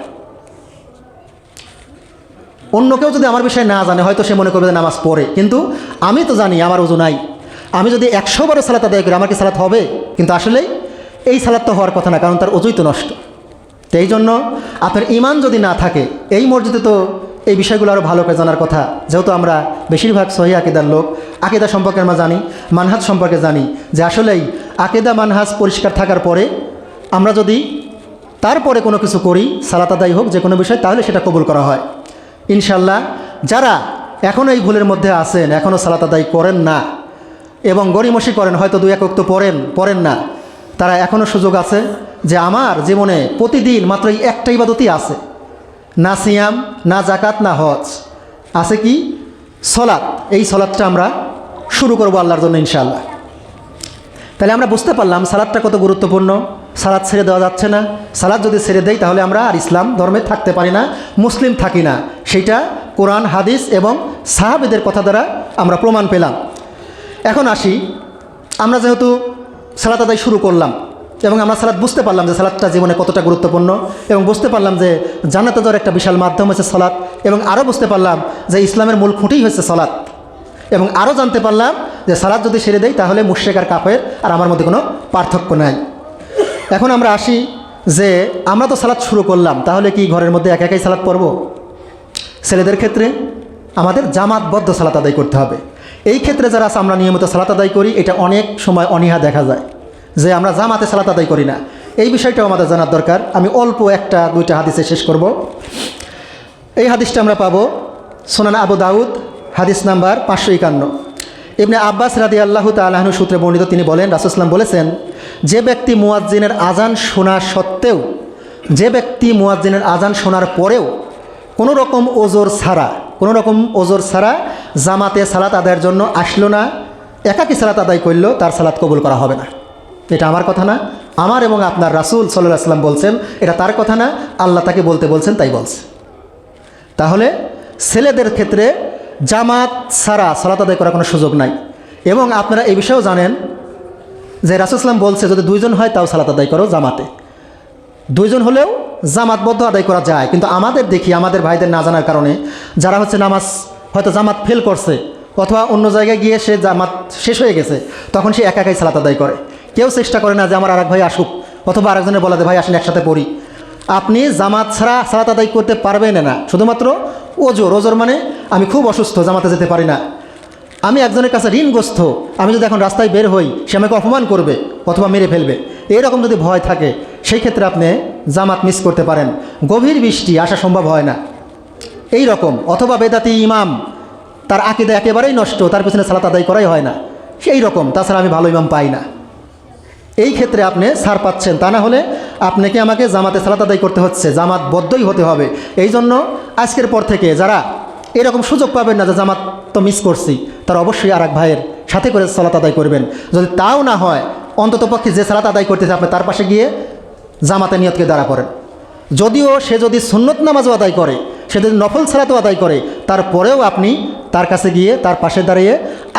অন্য কেউ যদি আমার বিষয়ে না জানে, হয়তো সে মনে করবে যে নামাজ পড়ে, কিন্তু আমি তো জানি আমার ওযু নাই। আমি যদি 100 বারও সালাত আদায় করি, আমার কি সালাত হবে? কিন্তু আসলেই এই সালাত তো হওয়ার কথা না, কারণ তার ওযুই তো নষ্ট। তো এই জন্য আপনার ঈমান যদি না থাকে, এই মসজিদে তো এই বিষয়গুলো আরও ভালো করে জানার কথা, যেহেতু আমরা বেশিরভাগ সহিহ আকীদার লোক, আকিদা সম্পর্কে আমরা জানি, মানহাজ সম্পর্কে জানি, যে আসলেই আকিদা মানহাজ পরিষ্কার থাকার পরে আমরা যদি তারপরে কোনো কিছু করি, সালাত আদায় হোক যে কোনো বিষয়, তাহলে সেটা কবুল করা হয় ইনশাল্লাহ। যারা এখনও এই ভুলের মধ্যে আছেন, এখনও সালাত আদায় করেন না এবং গড়িমসি করেন, হয়তো 2-1 ওয়াক্ত পড়েন না, তারা এখনও সুযোগ আছে যে আমার জীবনে প্রতিদিন মাত্র এই একটা ইবাদতই আছে, না সিয়াম, না জাকাত, না হজ, আছে কি? সলাৎ। এই সলাৎটা আমরা শুরু করব আল্লাহর জন্য ইনশাআল্লাহ। তাহলে আমরা বুঝতে পারলাম সালাতটা কত গুরুত্বপূর্ণ। সালাত ছেড়ে দেওয়া যাচ্ছে না। সালাত যদি ছেড়ে দেই তাহলে আমরা আর ইসলাম ধর্মে থাকতে পারি না, মুসলিম থাকি না। সেইটা কোরআন, হাদিস এবং সাহাবীদের কথা দ্বারা আমরা প্রমাণ পেলাম। এখন আসি, আমরা যেহেতু সালাত আদায় শুরু করলাম এবং আমরা সালাত বুঝতে পারলাম যে সালাতটা জীবনে কতটা গুরুত্বপূর্ণ, এবং বুঝতে পারলাম যে জান্নাতে যাওয়ার একটা বিশাল মাধ্যম হচ্ছে সালাত, এবং আরও বুঝতে পারলাম যে ইসলামের মূল খুঁটিই হচ্ছে সালাত, এবং আরও জানতে পারলাম যে সালাত যদি ছেড়ে দেই তাহলে মুশরিক আর কাফের আর আমার মধ্যে কোনো পার্থক্য নাই। এখন আমরা আসি যে আমরা তো সালাত শুরু করলাম, তাহলে কি ঘরের মধ্যে একা একাই সালাত পড়ব? ছেলেদের ক্ষেত্রে আমাদের জামাতবদ্ধ সালাত আদায় করতে হবে। এই ক্ষেত্রে যারা আছে আমরা নিয়মিত সালাত আদায় করি, এটা অনেক সময় অনীহা দেখা যায় যে আমরা জামাতে সালাত আদায় করি না। এই বিষয়টাও আমাদের জানার দরকার। আমি অল্প 1-2টা হাদিসে শেষ করব। এই হাদিসটা আমরা পাবো সুনান আবু দাউদ, হাদিস নাম্বার 551। ইবনে আব্বাস রাদিয়াল্লাহু তাআলা আনহু সূত্রে বর্ণিত, তিনি বলেন, রাসূলুল্লাহ সাল্লাল্লাহু আলাইহি ওয়াসাল্লাম বলেছেন, যে ব্যক্তি মুয়াজ্জিনের আজান শোনা সত্ত্বেও, যে ব্যক্তি মুয়াজ্জিনের আজান শোনার পরেও কোনো রকম ওজর ছাড়া জামাতে সালাত আদায়ের জন্য আসলো না, একাকী সালাত আদায় করলেও তার সালাত কবুল করা হবে না। এটা আমার কথা না, আমার এবং আপনার রাসূল সাল্লাল্লাহু আলাইহি ওয়াসাল্লাম বলছেন। এটা তার কথা না, আল্লাহ তাকে বলতে বলছেন, তাই বলছে। তাহলে ছেলেদের ক্ষেত্রে জামাত ছাড়া সালাত আদায় করার কোনো সুযোগ নাই। এবং আপনারা এই বিষয়েও জানেন যে রাসূল সাল্লাল্লাহু আলাইহি ওয়াসাল্লাম বলছে, যদি 2 জন হয় তাও সালাত আদায় করো জামাতে। 2 জন হলেও জামাতবদ্ধ আদায় করা যায়। কিন্তু আমাদের দেখি, আমাদের ভাইদের না জানার কারণে যারা হচ্ছে নামাজ হয়তো জামাত ফেল করছে, অথবা অন্য জায়গায় গিয়ে সে জামাত শেষ হয়ে গেছে, তখন সে একা একাই সালাত আদায় করে। কেউ চেষ্টা করে না যে আমার আরেক ভাই আসুক, অথবা আরেকজনের বলা যে ভাই আসেন একসাথে পড়ি। আপনি জামাত ছাড়া সালাত আদায় করতে পারবেন না। শুধুমাত্র ওজর মানে আমি খুব অসুস্থ, জামাতে যেতে পারি না, আমি একজনের কাছে ঋণগ্রস্ত, আমি যদি এখন রাস্তায় বের হই সে আমাকে অপমান করবে অথবা মেরে ফেলবে, এরকম যদি ভয় থাকে, সেই ক্ষেত্রে আপনি জামাত মিস করতে পারেন। গভীর বৃষ্টি আসা সম্ভব হয় না এই রকম, অথবা বেদাতি ইমাম, তার আকীদা একেবারেই নষ্ট, তার পিছনে সালাত আদায় করাই হয় না, সেই রকম। তাছাড়া আমি ভালো ইমাম পাই না, এই ক্ষেত্রে আপনি ছাড় পাচ্ছেন। তা না হলে আপনাকে আমাকে জামাতে সালাত আদায় করতে হচ্ছে, জামাতবদ্ধই হতে হবে। এই জন্য আজকের পর থেকে যারা এরকম সুযোগ পাবেন না যে জামাত তো মিস করছি, তারা অবশ্যই আর এক ভাইয়ের সাথে করে সালাত আদায় করবেন। যদি তাও না হয়, অন্ততপক্ষে যে সালাত আদায় করতেছে আপনি তার পাশে গিয়ে জামাতে নিয়তকে দাঁড়া করেন। যদিও সে যদি সুন্নত নামাজও আদায় করে, সে যদি নফল সালাতও আদায় করে, তারপরেও আপনি তার কাছে গিয়ে তার পাশে দাঁড়িয়ে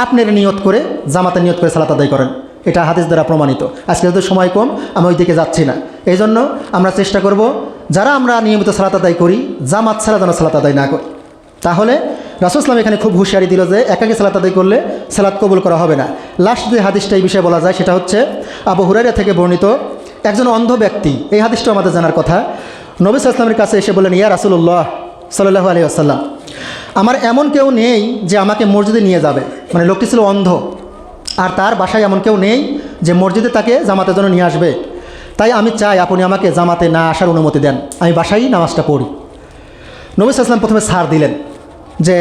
আপনার নিয়ত করে, জামাতে নিয়ত করে সালাত আদায় করেন। এটা হাদিস দ্বারা প্রমাণিত। আজকে যেহেতু সময় কম, আমি ওই দিকে যাচ্ছি না। এই জন্য আমরা চেষ্টা করব যারা আমরা নিয়মিত সালাত আদায় করি, জামাত ছাড়া যেন সালাত আদায় না করি। তাহলে রাসূল সাল্লাল্লাহু এখানে খুব হুঁশিয়ারি দিল যে একাকী সালাত আদায় করলে সালাত কবুল করা হবে না। লাস্ট যে হাদিসটা এই বিষয়ে বলা যায় সেটা হচ্ছে আবু হুরায়রা থেকে বর্ণিত, একজন অন্ধ ব্যক্তি, এই হাদিসটাও আমাদের জানার কথা, নবী সাল্লাল্লাহু আলাইহি ওয়াসাল্লামের কাছে এসে বললেন, ইয়া রাসূলুল্লাহ সাল্লাল্লাহু আলাইহি ওয়াসাল্লাম, আমার এমন কেউ নেই যে আমাকে মসজিদে নিয়ে যাবে। মানে লোকটি ছিল অন্ধ, আর তার বাসায় এমন কেউ নেই যে মসজিদে তাকে জামাতের জন্য নিয়ে আসবে। তাই আমি চাই আপনি আমাকে জামাতে না আসার অনুমতি দেন, আমি বাসায় নামাজটা পড়ি। নবী সাল্লাল্লাহু আলাইহি ওয়াসাল্লাম প্রথমে ছাড় দিলেন যে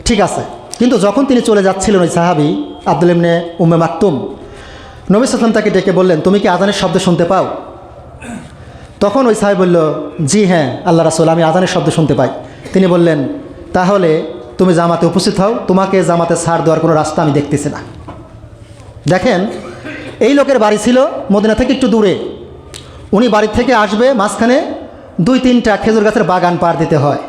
ঠিক আছে, কিন্তু যখন তিনি চলে যাচ্ছিলেন ওই সাহাবী আব্দুল্লাহ ইবনে উম্মে মাকতুম, নবী সাল্লাল্লাহু আলাইহি ওয়াসাল্লাম তাকে ডেকে বললেন, তুমি কি আজানের শব্দ শুনতে পাও? তখন ওই সাহাবী বলল, জি হ্যাঁ আল্লাহ রাসূল, আমি আজানের শব্দ শুনতে পাই। তিনি বললেন, তাহলে তুমি জামাতে উপস্থিত হও, তোমাকে জামাতে ছাড় দেওয়ার কোনো রাস্তা আমি দেখতেছি না। দেখেন, এই লোকের বাড়ি ছিল মদিনা থেকে একটু দূরে। উনি বাড়ি থেকে আসবে, মাঝখানে 2-3টা খেজুর গাছের বাগান পার দিতে হয়।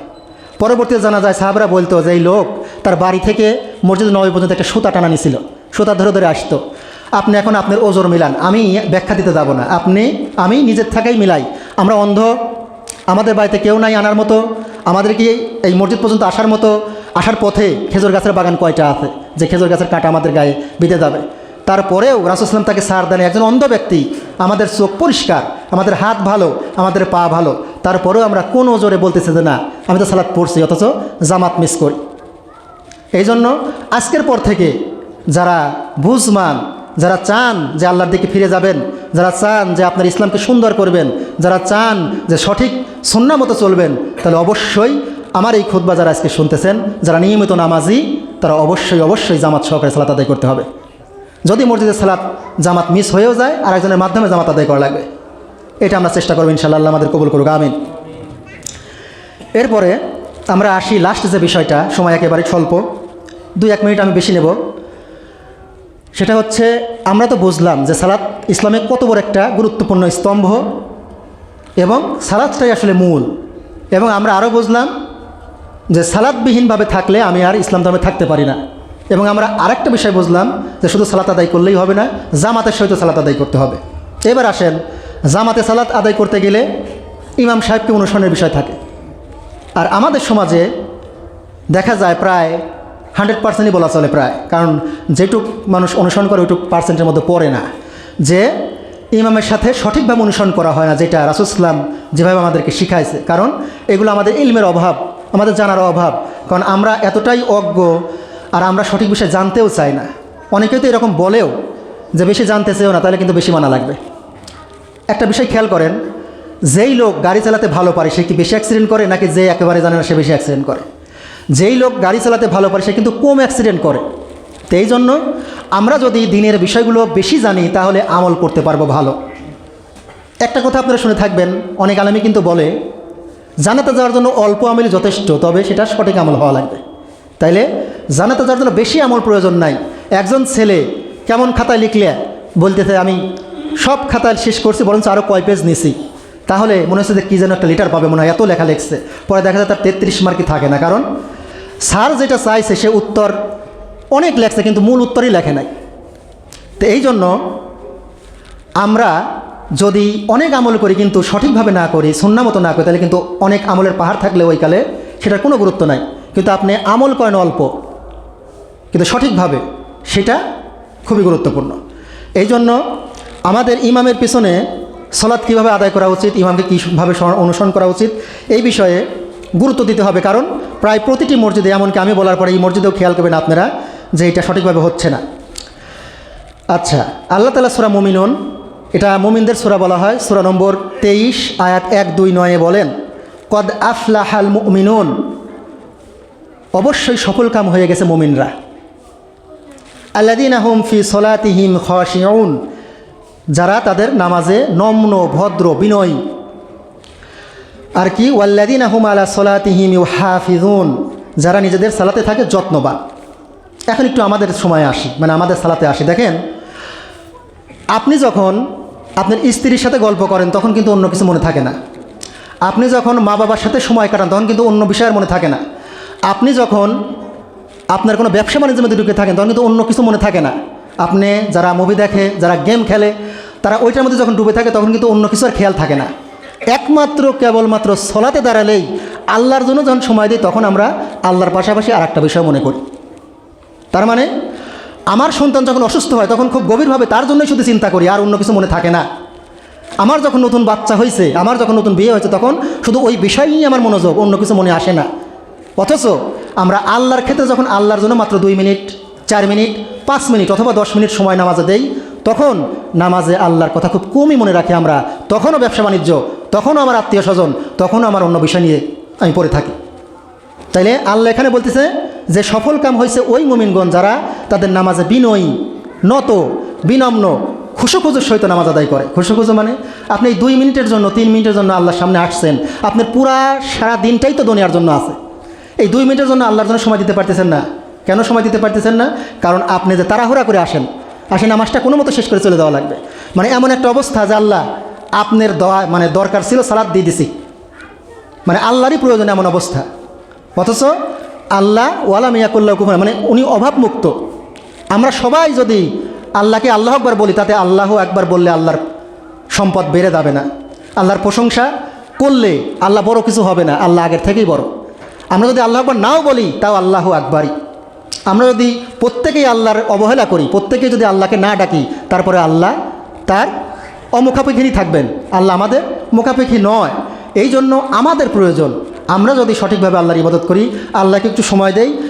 পরবর্তীতে জানা যায় সাহাবারা বলতো যে এই লোক তার বাড়ি থেকে মসজিদ নববী পর্যন্ত একটা সুতা টানা নিছিল, সুতা ধরে ধরে আসতো। আপনি এখন আপনার ওজর মিলান, আমি ব্যাখ্যা দিতে যাব না, আমি নিজের থাকাই মিলাই। আমরা অন্ধ, আমাদের বাড়িতে কেউ নাই আনার মতো, আমাদেরকে এই মসজিদ পর্যন্ত আসার পথে খেজুর গাছের বাগান কয়টা আছে যে খেজুর গাছের কাঁটা আমাদের গায়ে বিঁধে যাবে। তারপরেও রাসূল সাল্লাল্লাহু আলাইহি ওয়াসাল্লাম তাকে ছাড় দেন। একজন অন্ধ ব্যক্তি, আমাদের চোখ পরিষ্কার, আমাদের হাত ভালো, আমাদের পা ভালো, তারপরেও আমরা কোন ওজরে বলতেছে যে না আমি তো সালাত পড়ছি, অথচ জামাত মিস করি। এই জন্য আজকের পর থেকে যারা বুঝমান, যারা চান যে আল্লাহর দিকে ফিরে যাবেন, যারা চান যে আপনার ইসলামকে সুন্দর করবেন, যারা চান যে সঠিক সুন্নাহ মতো চলবেন, তাহলে অবশ্যই আমার এই খুতবা যারা আজকে শুনতেছেন, যারা নিয়মিত নামাজি, তারা অবশ্যই জামাত সহকারে সালাত আদায় করতে হবে। যদি মসজিদের সালাত জামাত মিস হয়েও যায়, আর একজনের মাধ্যমে জামাত আদায় করা লাগবে। এটা আমরা চেষ্টা করবো, ইনশাআল্লাহ আল্লাহ আমাদের কবুল করুক, আমিন। এরপরে আমরা আসি লাস্ট যে বিষয়টা, সময় একেবারে স্বল্প, 2-1 মিনিট আমি বেশি নেব। সেটা হচ্ছে, আমরা তো বুঝলাম যে সালাত ইসলামের কত বড় একটা গুরুত্বপূর্ণ স্তম্ভ এবং সালাতটাই আসলে মূল। এবং আমরা আরও বুঝলাম যে সালাতবিহীনভাবে থাকলে আমি আর ইসলাম ধর্মে থাকতে পারি না। এবং আমরা আরেকটা বিষয় বুঝলাম যে শুধু সালাত আদায় করলেই হবে না, জামাতের সহিত সালাত আদায় করতে হবে। এবার আসেন, জামাতে সালাত আদায় করতে গেলে ইমাম সাহেবকে অনুসরণের বিষয় থাকে। আর আমাদের সমাজে দেখা যায় প্রায় 100%ই বলা চলে প্রায়, কারণ যেটুক মানুষ অনুসরণ করে ওইটুক পার্সেন্টের মধ্যে পড়ে না, যে ইমামের সাথে সঠিকভাবে অনুসরণ করা হয় না, যেটা রাসূল সাল্লাল্লাহু আলাইহি ওয়াসাল্লাম যেভাবে আমাদেরকে শিখাইছে। কারণ এগুলো আমাদের ইলমের অভাব, আমাদের জানার অভাব। কারণ আমরা এতটাই অজ্ঞ, আর আমরা সঠিক বিষয় জানতেও চাই না। অনেকেই তো এরকম বলেও যে বেশি জানতে চেয়েও না, তাহলে কিন্তু বেশি মানা লাগবে। একটা বিষয় খেয়াল করেন, যেই লোক গাড়ি চালাতে ভালো পারে সে কি বেশি অ্যাক্সিডেন্ট করে, নাকি যে একেবারে জানে না সে বেশি অ্যাক্সিডেন্ট করে? যেই লোক গাড়ি চালাতে ভালো পারে সে কিন্তু কম অ্যাক্সিডেন্ট করে। তো এই জন্য আমরা যদি দিনের বিষয়গুলো বেশি জানি, তাহলে আমল করতে পারবো ভালো। একটা কথা আপনারা শুনে থাকবেন, অনেক আলেমী কিন্তু বলে জান্নাতে যাওয়ার জন্য অল্প আমলই যথেষ্ট, তবে সেটা সঠিক আমল হওয়া লাগবে। তাইলে জান্নাতে যাওয়ার জন্য বেশি আমল প্রয়োজন নাই। একজন ছেলে কেমন খাতায় লিখলে বলতেছে আমি সব খাতায় শেষ করছি, বরঞ্চ আরও কয় পেজ নিছি, তাহলে মনে হচ্ছে যে কী যেন একটা লিটার পাবে, মনে হয় এত লেখা লিখছে। পরে দেখা যায় তার 33 মার্কই থাকে না, কারণ স্যার যেটা চাইছে সে উত্তর অনেক লেখছে, কিন্তু মূল উত্তরই লেখে নাই। তো এই জন্য আমরা যদি অনেক আমল করি কিন্তু সঠিকভাবে না করি, সুন্নাহ মতো না করি, তাহলে কিন্তু অনেক আমলের পাহাড় থাকলে ওই কালে সেটার কোনো গুরুত্ব নাই। কিন্তু আপনি আমল করেন অল্প, কিন্তু সঠিকভাবে, সেটা খুবই গুরুত্বপূর্ণ। এই জন্য আমাদের ইমামের পিছনে সালাত কীভাবে আদায় করা উচিত, ইমামকে কীভাবে অনুসরণ করা উচিত, এই বিষয়ে গুরুত্ব দিতে হবে। কারণ প্রায় প্রতিটি মসজিদে, এমনকি আমি বলার পরে এই মসজিদেও খেয়াল করবেন আপনারা যে এটা সঠিকভাবে হচ্ছে না। আচ্ছা, আল্লাহ তাআলা সূরা মুমিনুন, এটা মুমিনদের সূরা বলা হয়, সূরা নম্বর 23 আয়াত 1-2-9 বলেন, কদ আফলাহাল মুমিনুন, অবশ্যই সফল কাম হয়ে গেছে মুমিনরা। আল্লাযীনা হুম ফি সলাতিহিম খাশিউন, যারা তাদের নামাজে নম্র, ভদ্র, বিনয়ী। আর কি, ওয়াল্লাযীনা হুম আলা সলাতিহিম ইউহাফিজুন, যারা নিজেদের সালাতে থাকে যত্নবান। এখন একটু আমাদের সময়ে আসি, মানে আমাদের সালাতে আসি। দেখেন, আপনি যখন আপনার স্ত্রীর সাথে গল্প করেন তখন কিন্তু অন্য কিছু মনে থাকে না। আপনি যখন মা বাবার সাথে সময় কাটান তখন কিন্তু অন্য বিষয়ের মনে থাকে না। আপনি যখন আপনার কোনো ব্যবসা বাণিজ্যের মধ্যে ঢুকে থাকেন তখন কিন্তু অন্য কিছু মনে থাকে না। আপনি যারা মুভি দেখে, যারা গেম খেলে, তারা ওইটার মধ্যে যখন ডুবে থাকে তখন কিন্তু অন্য কিছু আর খেয়াল থাকে না। একমাত্র কেবলমাত্র সলাতে দাঁড়ালেই, আল্লাহর জন্য যখন সময় দিই, তখন আমরা আল্লাহর পাশাপাশি আর একটা বিষয় মনে করি। তার মানে আমার সন্তান যখন অসুস্থ হয় তখন খুব গভীরভাবে তার জন্যই শুধু চিন্তা করি, আর অন্য কিছু মনে থাকে না। আমার যখন নতুন বাচ্চা হয়েছে, আমার যখন নতুন বিয়ে হয়েছে, তখন শুধু ওই বিষয় নিয়ে আমার মনোযোগ, অন্য কিছু মনে আসে না। অথচ আমরা আল্লাহর ক্ষেত্রে যখন আল্লাহর জন্য মাত্র 2 মিনিট, 4 মিনিট, 5 মিনিট অথবা 10 মিনিট সময় নামাজে দেই, তখন নামাজে আল্লাহর কথা খুব কমই মনে রাখি আমরা। তখনও ব্যবসা বাণিজ্য, তখনও আমার আত্মীয় স্বজন, তখনও আমার অন্য বিষয় নিয়ে আমি পড়ে থাকি। তাইলে আল্লাহ এখানে বলতেছে যে সফল কাম হয়েছে ওই মুমিনগণ যারা তাদের নামাজে বিনয়ী, নত, বিনম্র, খুশুখুজুর সহিত নামাজ আদায় করে। খুশুখুজু মানে আপনি এই 2 মিনিটের জন্য, 3 মিনিটের জন্য আল্লাহর সামনে আসছেন, আপনার পুরা সারা দিনটাই তো দুনিয়ার জন্য আছে। এই 2 মিনিটের জন্য আল্লাহর জন্য সময় দিতে পারতেছেন না। কেন সময় দিতে পারতেছেন না? কারণ আপনি যে তাড়াহুড়া করে আসেন নামাজটা কোনো মতো শেষ করে চলে যাওয়া লাগবে। মানে এমন একটা অবস্থা যে আল্লাহ আপনার মানে দরকার ছিল, সালাত দিয়ে দিছি, মানে আল্লাহরই প্রয়োজন, এমন অবস্থা। অথচ আল্লাহ ওয়ালা মিয়াকুল্লাহ কুফর, মানে উনি অভাবমুক্ত। আমরা সবাই যদি আল্লাহকে আল্লাহ আকবার বলি, তাতে আল্লাহ একবার বললে আল্লাহর সম্পদ বেড়ে যাবে না। আল্লাহর প্রশংসা করলে আল্লাহ বড় কিছু হবে না, আল্লাহ আগের থেকেই বড়। আমরা যদি আল্লাহ আকবার নাও বলি, তাও আল্লাহ আকবারই। আমরা যদি প্রত্যেকেই আল্লাহর অবহেলা করি, প্রত্যেকেই যদি আল্লাহকে না ডাকি, তারপরে আল্লাহ তার অমুখাপেক্ষী থাকবেন, আল্লাহ আমাদের মুখাপেক্ষী নয়। এই জন্য আমাদের প্রয়োজন, আমরা যদি সঠিকভাবে আল্লাহর ইবাদত করি, আল্লাহকে একটু সময় দেই,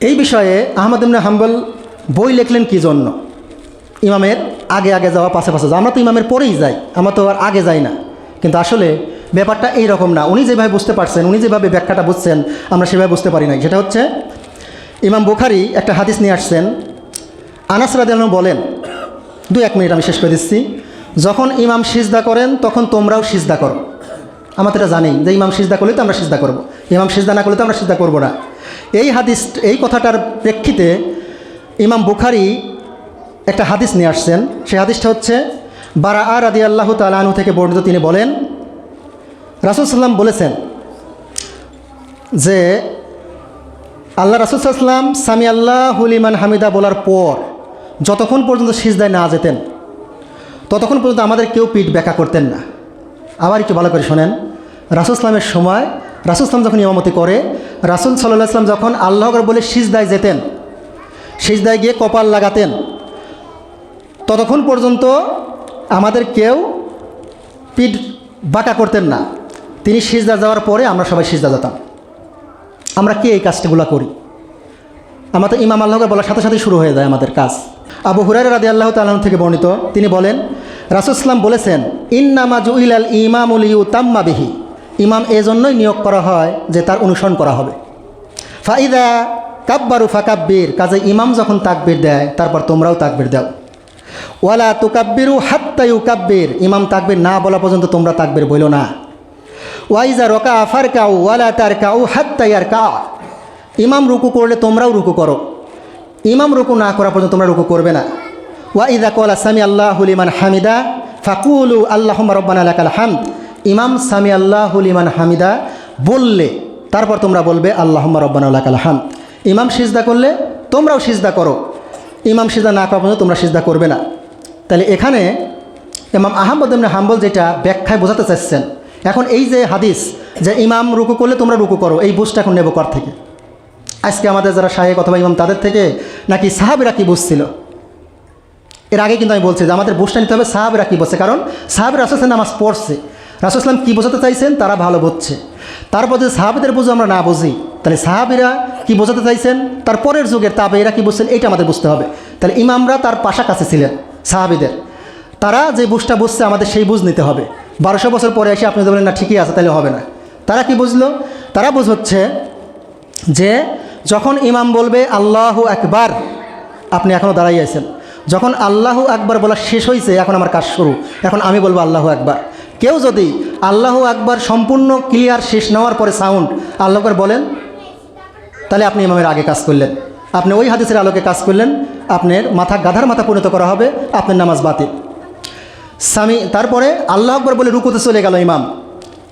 এই বিষয়ে আহমদ ইবনে হাম্বল বই লিখলেন কী জন্য? ইমামের আগে আগে যাওয়া, পাশে পাশে যাওয়া। আমরা তো ইমামের পরেই যাই, আমরা তো আর আগে যাই না। কিন্তু আসলে ব্যাপারটা এই রকম না। উনি যেভাবে বুঝতে পারছেন, উনি যেভাবে ব্যাখ্যাটা বুঝছেন, আমরা সেভাবে বুঝতে পারি নাই। সেটা হচ্ছে ইমাম বুখারী একটা হাদিস নিয়ে আসছেন। আনাস রাদিয়াল্লাহু আনহু বলেন, 2-1 মিনিট আমি শেষ করে দিচ্ছি, যখন ইমাম সিজদা করেন তখন তোমরাও সিজদা করো। আমরা তো এটা জানি যে ইমাম সিজদা করলে তো আমরা সিজদা করব, ইমাম সিজদা না করলে তো আমরা সিজদা করব না। এই হাদিস, এই কথাটার প্রেক্ষিতে ইমাম বুখারী একটা হাদিস নিয়ে আসছেন। সেই হাদিসটা হচ্ছে বারাআ রাদিয়াল্লাহু তাআলা আনহু থেকে বর্ণিত। তিনি বলেন, রাসূল সাল্লাল্লাহু আলাইহি ওয়াসাল্লাম বলেছেন যে আল্লাহ রাসূল সাল্লাল্লাহু আলাইহি ওয়াসাল্লাম সামি আল্লাহু লিমান হামিদা বলার পর যতক্ষণ পর্যন্ত সিজদায় না যেতেন ততক্ষণ পর্যন্ত আমাদের কেউ পিঠ ব্যাখ্যা করতেন না। আবার একটু ভালো করে শোনেন, রাসূল সাল্লামের সময় রাসূল সাল্লাম যখন ইমামতি করে, রাসূল সাল্লাল্লাহু আলাইহি ওয়াসাল্লাম যখন আল্লাহু আকবার বলে সিজদায় যেতেন, সিজদায় গিয়ে কপাল লাগাতেন, ততক্ষণ পর্যন্ত আমাদের কেউ পিঠ বাঁকা করতেন না। তিনি সিজদা যাওয়ার পরে আমরা সবাই সিজদা যেতাম। আমরা কি এই কাজগুলো করি? আমাদের ইমাম আল্লাহু আকবার বলার সাথে সাথে শুরু হয়ে যায় আমাদের কাজ। আবু হুরায়রা রাদিয়াল্লাহু তাআলা আনহু থেকে বর্ণিত, তিনি বলেন, রাসূল সাল্লাম বলেছেন, ইন্নামা জুইলাল ইমামু লিইউতাম্মা বিহি, ইমাম এজন্যই নিয়োগ করা হয় যে তার অনুসরণ করা হবে। ফাইদা কাব্বারু ফাকাব্বির, কাজে ইমাম যখন তাকবীর দেয় তারপর তোমরাও তাকবীর দাও। ওয়ালা তুকাব্বিরু হাত্তা ইউকাব্বির, ইমাম তাকবীর না বলা পর্যন্ত তোমরা তাকবীর বলো না। ওয়াইজা রকা ফারকাউ ওয়ালা তারকাউ হাত্তা ইয়ারকা, ইমাম রুকু করলে তোমরাও রুকু করো, ইমাম রুকু না করা পর্যন্ত তোমরা রুকু করবে না। ওয়াইদা ক্বালা সামি আল্লাহু লিমান হামিদা ফাকুলু আল্লাহুম্মা রব্বানা লাকাল হামদ, ইমাম সামি আল্লাহু লিমান হামিদা বললে তারপর তোমরা বলবে আল্লাহুম্মা রব্বানা লাকাল হামদ। ইমাম সিজদা করলে তোমরাও সিজদা করো, ইমাম সিজদা না করা পর্যন্ত তোমরা সিজদা করবে না। তাহলে এখানে ইমাম আহমদ ইবনে হাম্বল যেটা ব্যাখ্যায় বোঝাতে চাচ্ছেন, এখন এই যে হাদিস যে ইমাম রুকু করলে তোমরা রুকু করো, এই বুঝটা এখন নেব কর থেকে? আজকে আমাদের যারা শায়েখ অথবা ইমাম তাদের থেকে, নাকি সাহাবীরা কি বুঝছিল? এর আগে কিন্তু আমি বলছি যে আমাদের বুঝটা নিতে হবে সাহাবীরা কী বলছে, কারণ সাহাবীরা রাসূল সাল্লাল্লাহু নামাজ পড়ছে, রাসূল সাল্লাম কী বোঝাতে চাইছেন তারা ভালো বুঝছে। তারপর যদি সাহাবীদের বুঝো আমরা না বুঝি, তাহলে সাহাবীরা কী বোঝাতে চাইছেন, তার পরের যুগের তাবেঈরা কী বুঝছেন, এইটা আমাদের বুঝতে হবে। তাহলে ইমামরা তার পাশাকাছি ছিলেন সাহাবীদের, তারা যে বুঝটা বুঝছে আমাদের সেই বুঝ নিতে হবে। 1200 বছর পরে এসে আপনি বলেন না ঠিকই আছে, তাহলে হবে না। তারা কি বুঝলো? তারা বুঝ হচ্ছে যে যখন ইমাম বলবে আল্লাহু আকবার, আপনি এখনও দাঁড়াই আছেন, যখন আল্লাহু আকবার বলা শেষ হয়েছে এখন আমার কাজ শুরু, এখন আমি বলবো আল্লাহু আকবার। কেউ যদি আল্লাহু আকবার সম্পূর্ণ ক্লিয়ার শেষ নেওয়ার পরে সাউন্ড আল্লাহু আকবার বলেন, তাহলে আপনি ইমামের আগে কাজ করলেন, আপনি ওই হাদিসের আলোকে কাজ করলেন, আপনার মাথা গাধার মাথা পরিণত করা হবে, আপনার নামাজ বাতিল। তারপরে আল্লাহ আকবার বলে রুকুতে চলে গেল ইমাম,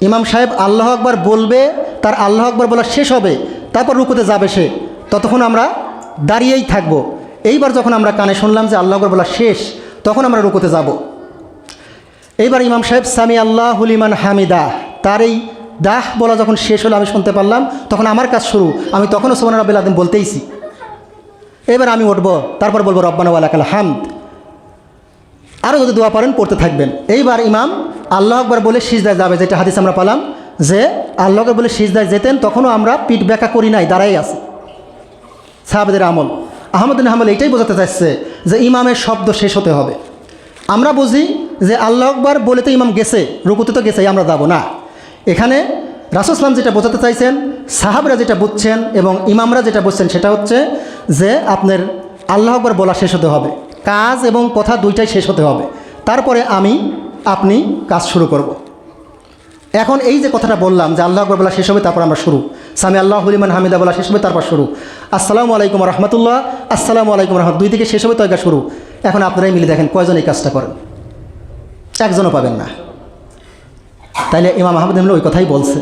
ইমাম সাহেব আল্লাহ আকবার বলবে, তার আল্লাহ আকবার বলা শেষ হবে, তারপর রুকুতে যাবে সে, ততক্ষণ আমরা দাঁড়িয়েই থাকবো। এইবার যখন আমরা কানে শুনলাম যে আল্লাহ আকবার বলা শেষ, তখন আমরা রুকুতে যাব। এইবার ইমাম সাহেব সামি আল্লাহু লিমান হামিদা, তার এই দাহ বলা যখন শেষ হলো আমি শুনতে পারলাম, তখন আমার কাজ শুরু, আমি তখনও সুবহান রাব্বিল আযীম বলতেইছি। এবার আমি উঠবো, তারপর বলবো রব্বানা ওয়া লাকাল হামদ, আরও যদি দোয়া পারেন পড়তে থাকবেন। এইবার ইমাম আল্লাহ আকবার বলে সিজদায় যাবে, যেটা হাদিস আমরা পেলাম যে আল্লাহ আকবার বলে সিজদায় যেতেন, তখনও আমরা পিঠ ব্যাখ্যা করি নাই, দাঁড়াই আছি। সাহাবাদের আমল, আহমদ ইবনে হাম্বল এইটাই বোঝাতে চাইছে যে ইমামের শব্দ শেষ হতে হবে। আমরা বুঝি যে আল্লাহ আকবার বলে তো ইমাম গেছে, রুকুতে তো গেছেই, আমরা যাব না। এখানে রাসূল সাল্লাল্লাহু যেটা বোঝাতে চাইছেন, সাহাবারা যেটা বুঝছেন এবং ইমামরা যেটা বুঝছেন, সেটা হচ্ছে যে আপনার আল্লাহ আকবার বলা শেষ হতে হবে, কাজ এবং কথা দুইটাই শেষ হতে হবে, তারপরে আপনি কাজ শুরু করব। এখন এই যে কথাটা বললাম যে আল্লাহু আকবার বলা শেষ হবে, তারপর আমরা শুরু, সামি আল্লাহু লিমান হামিদা বলা শেষ হবে, তারপর শুরু, আসসালামু আলাইকুম রহমতুল্লাহ, আসসালামু আলাইকুম রহমত, দুই দিকে শেষ হবে, তয়গা শুরু। এখন আপনারাই মিলে দেখেন কয়জন এই কাজটা করেন, একজনও পাবেন না। তাইলে ইমাম আহমদ ইবনে ওই কথাই বলছে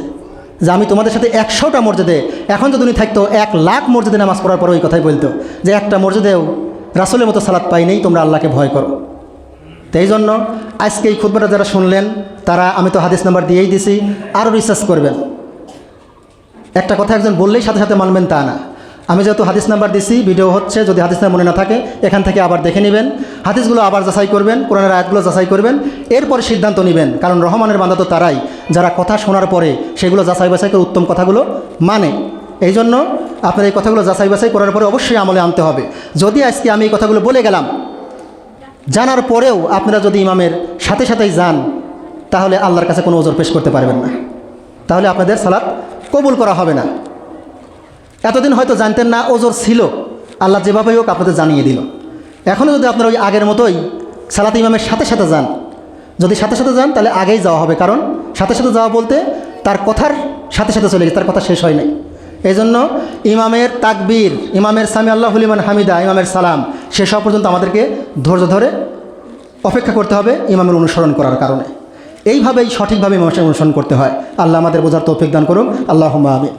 যে আমি তোমাদের সাথে 100টা মসজিদে, এখন যদি উনি থাকতো 1,00,000 মসজিদে নামাজ পড়ার পর ওই কথাই বলতো যে একটা মসজিদেও রাসূলের মতো সালাত পাই নেই, তোমরা আল্লাহকে ভয় করো। তো এই জন্য আজকে এই খুতবাটা যারা শুনলেন তারা, আমি তো হাদিস নাম্বার দিয়েই দিছি, আরও রিসার্চ করবেন। একটা কথা একজন বললেই সাথে সাথে মানবেন তা না। আমি যেহেতু হাদিস নাম্বার দিছি, ভিডিও হচ্ছে, যদি হাদিস নাম্বার মনে না থাকে এখান থেকে আবার দেখে নেবেন, হাদিসগুলো আবার যাচাই করবেন, কোরআনের আয়াতগুলো যাচাই করবেন, এরপরে সিদ্ধান্ত নেবেন। কারণ রহমানের বান্দা তো তারাই যারা কথা শোনার পরে সেগুলো যাচাই বাছাই করে উত্তম কথাগুলো মানে। এই জন্য আপনার এই কথাগুলো যাচাই বাছাই করার পরে অবশ্যই আমলে আনতে হবে। যদি আজকে আমি এই কথাগুলো বলে গেলাম, জানার পরেও আপনারা যদি ইমামের সাথে সাথেই যান, তাহলে আল্লাহর কাছে কোনো ওজর পেশ করতে পারবেন না, তাহলে আপনাদের সালাত কবুল করা হবে না। এতদিন হয়তো জানতেন না, ওজর ছিল, আল্লাহ যেভাবেই হোক আপনাদের জানিয়ে দিল। এখনও যদি আপনারা ওই আগের মতোই সালাত ইমামের সাথে সাথে যান, যদি সাথে সাথে যান তাহলে আগেই যাওয়া হবে, কারণ সাথে সাথে যাওয়া বলতে তার কথার সাথে সাথে চলে গেছে, তার কথা শেষ হয় নাই। এই জন্য ইমামের তাকবীর, ইমামের সামি আল্লাহু লিমান হামিদা, ইমামের সালাম শেষ হওয়া পর্যন্ত আমাদেরকে ধৈর্য ধরে অপেক্ষা করতে হবে ইমামের অনুসরণ করার কারণে। এইভাবেই সঠিকভাবে ইমামের অনুসরণ করতে হয়। আল্লাহ আমাদের বোঝার তৌফিক দান করুন। আল্লাহুম্মা আমিন।